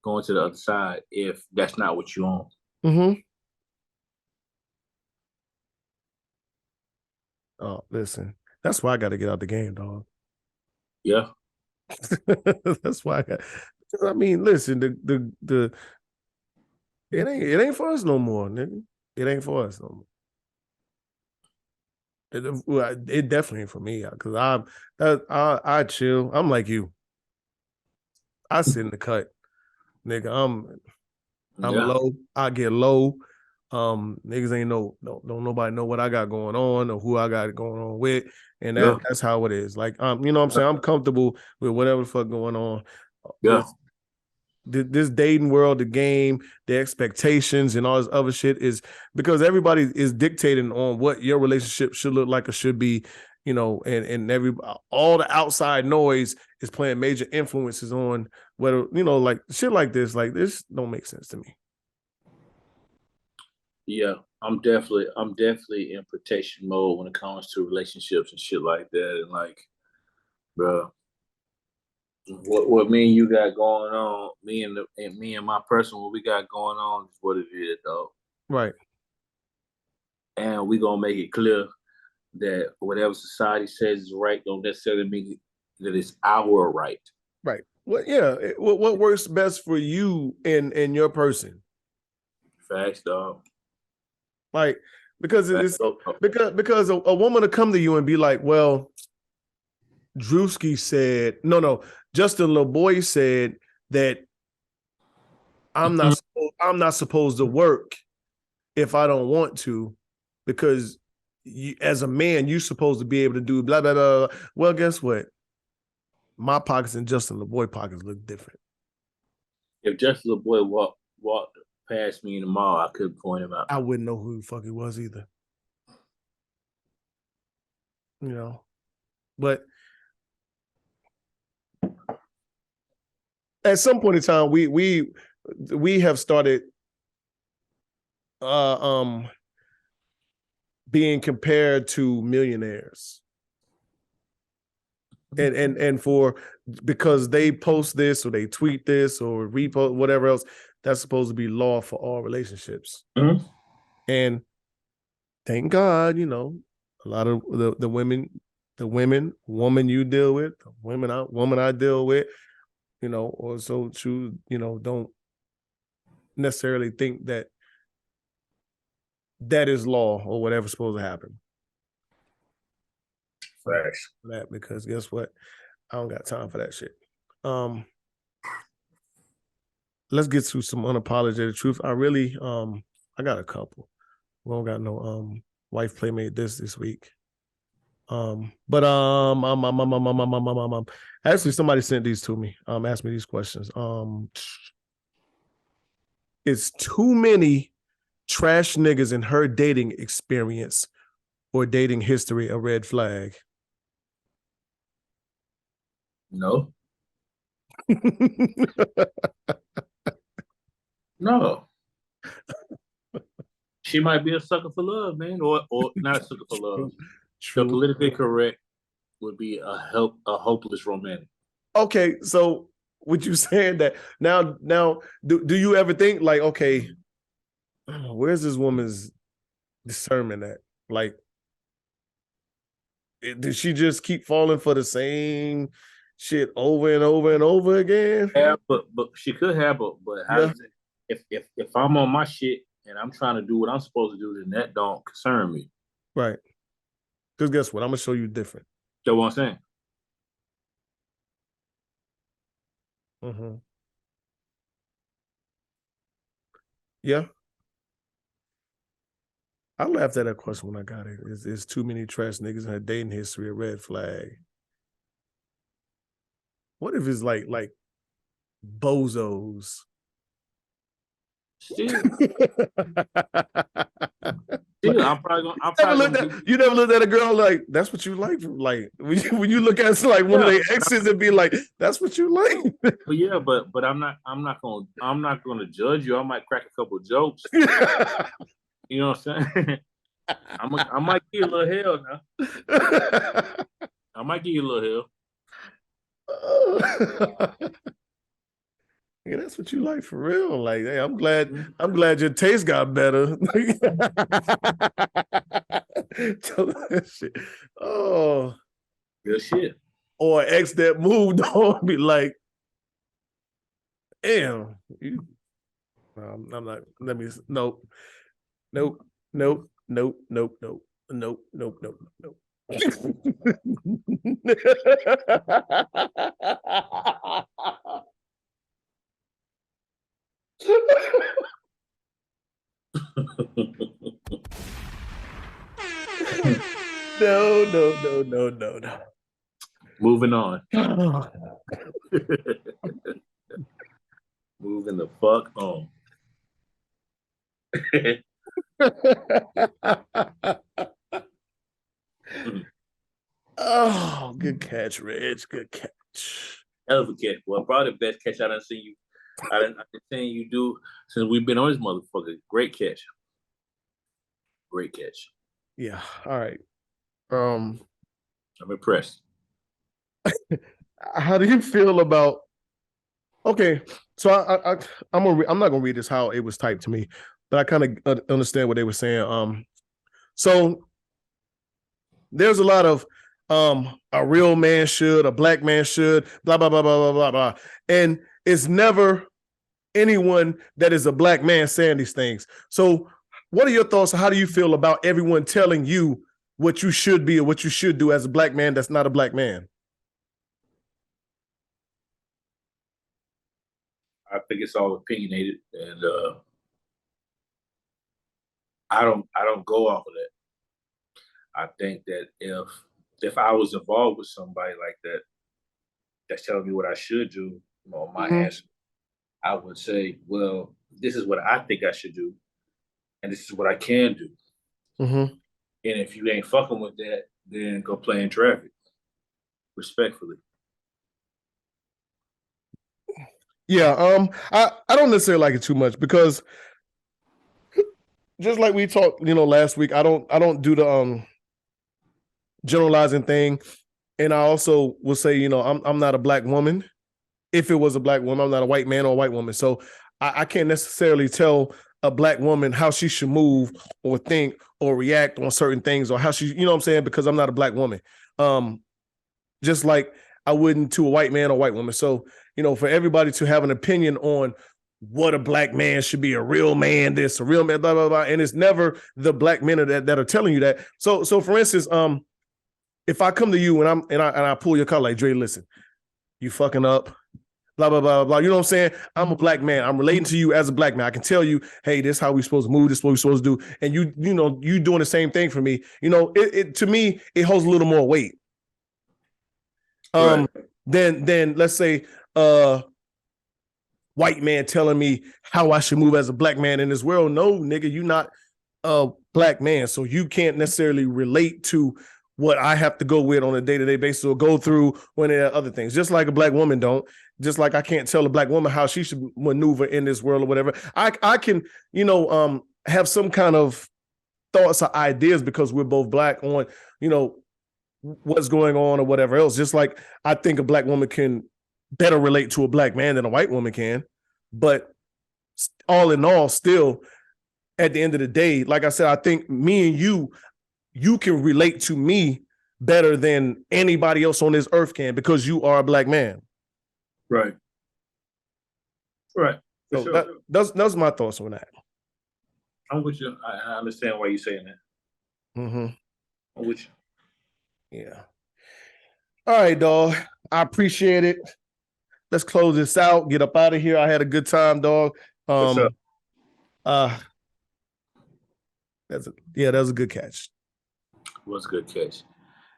[SPEAKER 4] going to the other side if that's not what you want.
[SPEAKER 3] Mm-hmm. Oh, listen. That's why I got to get out the game, dog.
[SPEAKER 4] Yeah.
[SPEAKER 3] That's why I mean, listen, the it ain't for us no more, nigga. It ain't for us no more. It definitely ain't for me, because I chill. I'm like you. I sit in the cut, nigga. I'm low. I get low. Niggas ain't don't nobody know what I got going on or who I got going on with, and that's how it is. Like, you know what I'm saying? I'm comfortable with whatever the fuck going on.
[SPEAKER 4] Yeah.
[SPEAKER 3] This dating world, the game, the expectations, and all this other shit is because everybody is dictating on what your relationship should look like or should be, you know, and all the outside noise is playing major influences on whether, you know, like shit like this don't make sense to me.
[SPEAKER 4] Yeah, I'm definitely in protection mode when it comes to relationships and shit like that. And like, bro, what me and you got going on, me and my person, what we got going on is what it is, though.
[SPEAKER 3] Right.
[SPEAKER 4] And we gonna make it clear that whatever society says is right don't necessarily mean that it's our right.
[SPEAKER 3] Right. Well, yeah. What works best for you and your person?
[SPEAKER 4] Facts, dog.
[SPEAKER 3] Like, because it's because a woman to come to you and be like, well, Drewski said, no, Justin LeBoy said that I'm not supposed to work if I don't want to, because as a man, you're supposed to be able to do blah, blah, blah. Well, guess what? My pockets and Justin LeBoy pockets look different.
[SPEAKER 4] If Justin LeBoy walked past me in the mall, I couldn't point him out.
[SPEAKER 3] I wouldn't know who the fuck he was either. You know, but at some point in time, we have started being compared to millionaires. And for because they post this or they tweet this or repost whatever else, that's supposed to be law for all relationships.
[SPEAKER 4] Mm-hmm.
[SPEAKER 3] And thank God, you know, a lot of the woman you deal with, the woman I deal with, you know, or so true, you know, don't necessarily think that is law or whatever's supposed to happen.
[SPEAKER 4] Facts.
[SPEAKER 3] That, because guess what? I don't got time for that shit. Let's get to some unapologetic truth. I really I got a couple. We don't got no wife playmate this week. But actually somebody sent these to me. Asked me these questions. Is too many trash niggas in her dating experience or dating history a red flag?
[SPEAKER 4] No. No. She might be a sucker for love, man, or not a sucker for love. True. The politically correct would be a hopeless romantic.
[SPEAKER 3] Okay, so what you saying that now do you ever think like, okay, where's this woman's discernment at? Like, did she just keep falling for the same shit over and over and over again?
[SPEAKER 4] Yeah, but she could have, but how does it? if I'm on my shit and I'm trying to do what I'm supposed to do, then that don't concern me.
[SPEAKER 3] Right. Because guess what? I'm gonna show you different.
[SPEAKER 4] That's what I'm saying.
[SPEAKER 3] Mm-hmm. Yeah. I laughed at that question when I got it. Is too many trash niggas in her dating history a red flag? What if it's like bozos?
[SPEAKER 4] Still, I'm probably gonna.
[SPEAKER 3] You never looked at a girl like that's what you like. Like when you look at like one of their exes and be like, that's what you like.
[SPEAKER 4] But yeah, but I'm not gonna judge you. I might crack a couple of jokes. You know what I'm saying? I might give you a little hell now. I might give you a little hell.
[SPEAKER 3] Yeah, that's what you like for real. Like, hey, I'm glad your taste got better. Shit. Oh,
[SPEAKER 4] good shit.
[SPEAKER 3] Or an ex that moved on, be like, damn. I'm not. Let me. Nope. Nope. Nope. Nope. Nope. Nope. Nope. Nope. Nope. Nope. No.
[SPEAKER 4] Moving on. Moving the fuck on.
[SPEAKER 3] Oh, good catch, Reg. Good catch.
[SPEAKER 4] Hell of a catch, boy. Probably the best catch I done seen you. I done seen you do since we've been on this motherfucker. Great catch. Great catch.
[SPEAKER 3] Yeah. All right.
[SPEAKER 4] I'm impressed.
[SPEAKER 3] How do you feel about? Okay, so I'm not gonna read this how it was typed to me, but I kind of understand what they were saying. So there's a lot of a real man should, a black man should, blah blah blah blah blah blah blah, and it's never anyone that is a black man saying these things. So, what are your thoughts? How do you feel about everyone telling you what you should be or what you should do as a black man that's not a black man?
[SPEAKER 4] I think it's all opinionated, and I don't go off of that. I think that if I was involved with somebody like that, that's telling me what I should do, my answer, I would say, well, this is what I think I should do, and this is what I can do.
[SPEAKER 3] Mm-hmm.
[SPEAKER 4] And if you ain't fucking with that, then go play in traffic, respectfully.
[SPEAKER 3] Yeah, I don't necessarily like it too much because just like we talked, last week, I don't do the generalizing thing, and I also will say, I'm not a black woman. If it was a black woman, I'm not a white man or a white woman, so I can't necessarily tell a black woman how she should move or think or react on certain things or how she, you know what I'm saying, because I'm not a black woman. Just like I wouldn't to a white man or white woman. So, for everybody to have an opinion on what a black man should be, a real man, this, a real man, blah, blah, blah. And it's never the black men that are telling you that. So for instance, if I come to you and I pull your collar like, Dre, listen, you fucking up, blah, blah, blah, blah. You know what I'm saying? I'm a black man. I'm relating to you as a black man. I can tell you, hey, this is how we supposed to move. This is what we're supposed to do. And you doing the same thing for me. It to me, it holds a little more weight.
[SPEAKER 4] Right.
[SPEAKER 3] Then let's say white man telling me how I should move as a black man in this world. No, nigga, you're not a black man. So you can't necessarily relate to what I have to go with on a day-to-day basis or go through when there are other things. Just like a black woman don't. Just like I can't tell a black woman how she should maneuver in this world or whatever. I can, have some kind of thoughts or ideas because we're both black on, what's going on or whatever else. Just like I think a black woman can better relate to a black man than a white woman can. But all in all, still, at the end of the day, like I said, I think me and you can relate to me better than anybody else on this earth can because you are a black man.
[SPEAKER 4] Right.
[SPEAKER 3] So
[SPEAKER 4] sure.
[SPEAKER 3] that's my thoughts on that.
[SPEAKER 4] I'm with you. I understand why you're saying that.
[SPEAKER 3] Mm-hmm.
[SPEAKER 4] I'm with you.
[SPEAKER 3] Yeah. All right, dog. I appreciate it. Let's close this out. Get up out of here. I had a good time, dog.
[SPEAKER 4] What's up?
[SPEAKER 3] That was a good catch.
[SPEAKER 4] Was a good catch.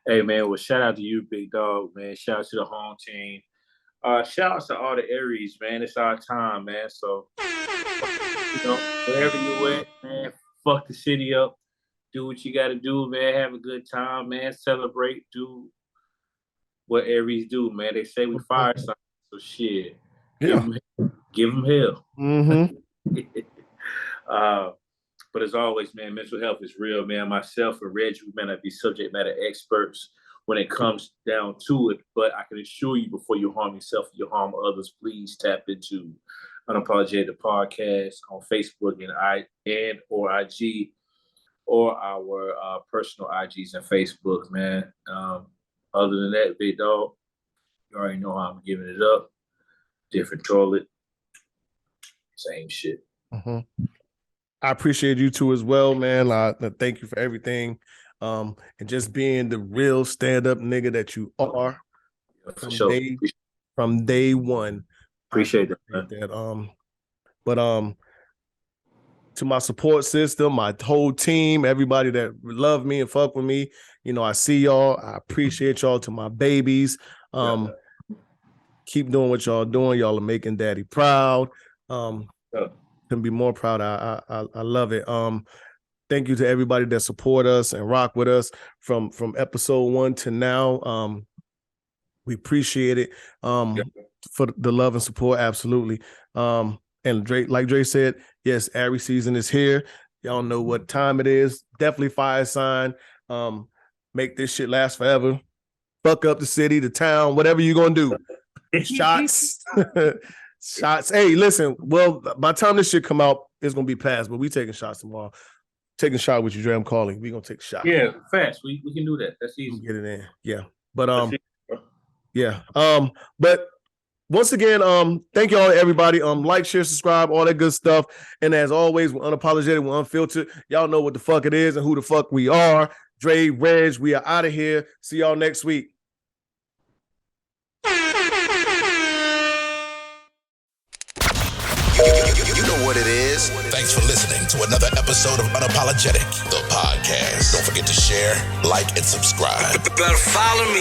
[SPEAKER 4] Hey man, well shout out to you, big dog, man. Shout out to the home team. Shout out to all the Aries, man. It's our time, man. So wherever you're at, man, fuck the city up. Do what you gotta do, man. Have a good time, man. Celebrate, do what Aries do, man. They say we fire signs, so shit.
[SPEAKER 3] Yeah.
[SPEAKER 4] Give them hell.
[SPEAKER 3] Mm-hmm.
[SPEAKER 4] But as always, man, mental health is real, man. Myself and Reg, we may not be subject matter experts when it comes down to it, but I can assure you before you harm yourself or you harm others, please tap into Unapologetic Podcast on Facebook and or IG or our personal IGs and Facebooks, man. Other than that, big dog, you already know how I'm giving it up. Different toilet, same shit.
[SPEAKER 3] Mm-hmm. I appreciate you too as well, man. Thank you for everything. And just being the real stand-up nigga that you are from day one.
[SPEAKER 4] Appreciate that.
[SPEAKER 3] But to my support system, my whole team, everybody that love me and fuck with me, I see y'all. I appreciate y'all. To my babies. Keep doing what y'all doing. Y'all are making daddy proud. Couldn't be more proud. I love it. Thank you to everybody that support us and rock with us from episode 1 to now. We appreciate it. For the love and support, absolutely. And Drake, like Drake said, yes, Aries season is here. Y'all know what time it is. Definitely fire sign. Make this shit last forever. Fuck up the city, the town, whatever you're gonna do. Shots. Shots. Hey, listen. Well, by the time this shit come out, it's gonna be past. But we taking shots tomorrow. Taking a shot with you, Dre. I'm calling. We gonna take a shot.
[SPEAKER 4] Yeah, fast. We can do that. That's easy.
[SPEAKER 3] Get it in. Yeah. But yeah. But once again, thank y'all everybody. Like, share, subscribe, all that good stuff. And as always, we're unapologetic, we're unfiltered. Y'all know what the fuck it is and who the fuck we are. Dre, Reg, we are out of here. See y'all next week.
[SPEAKER 2] You know what it is. Thanks for listening to another episode of Unapologetic, the podcast. Don't forget to share, like, and subscribe.
[SPEAKER 1] Better follow me.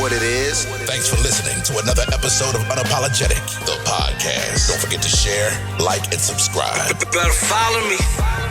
[SPEAKER 2] what it is. Thanks for listening to another episode of Unapologetic, the podcast. Don't forget to share, like, and subscribe.
[SPEAKER 1] Better follow me.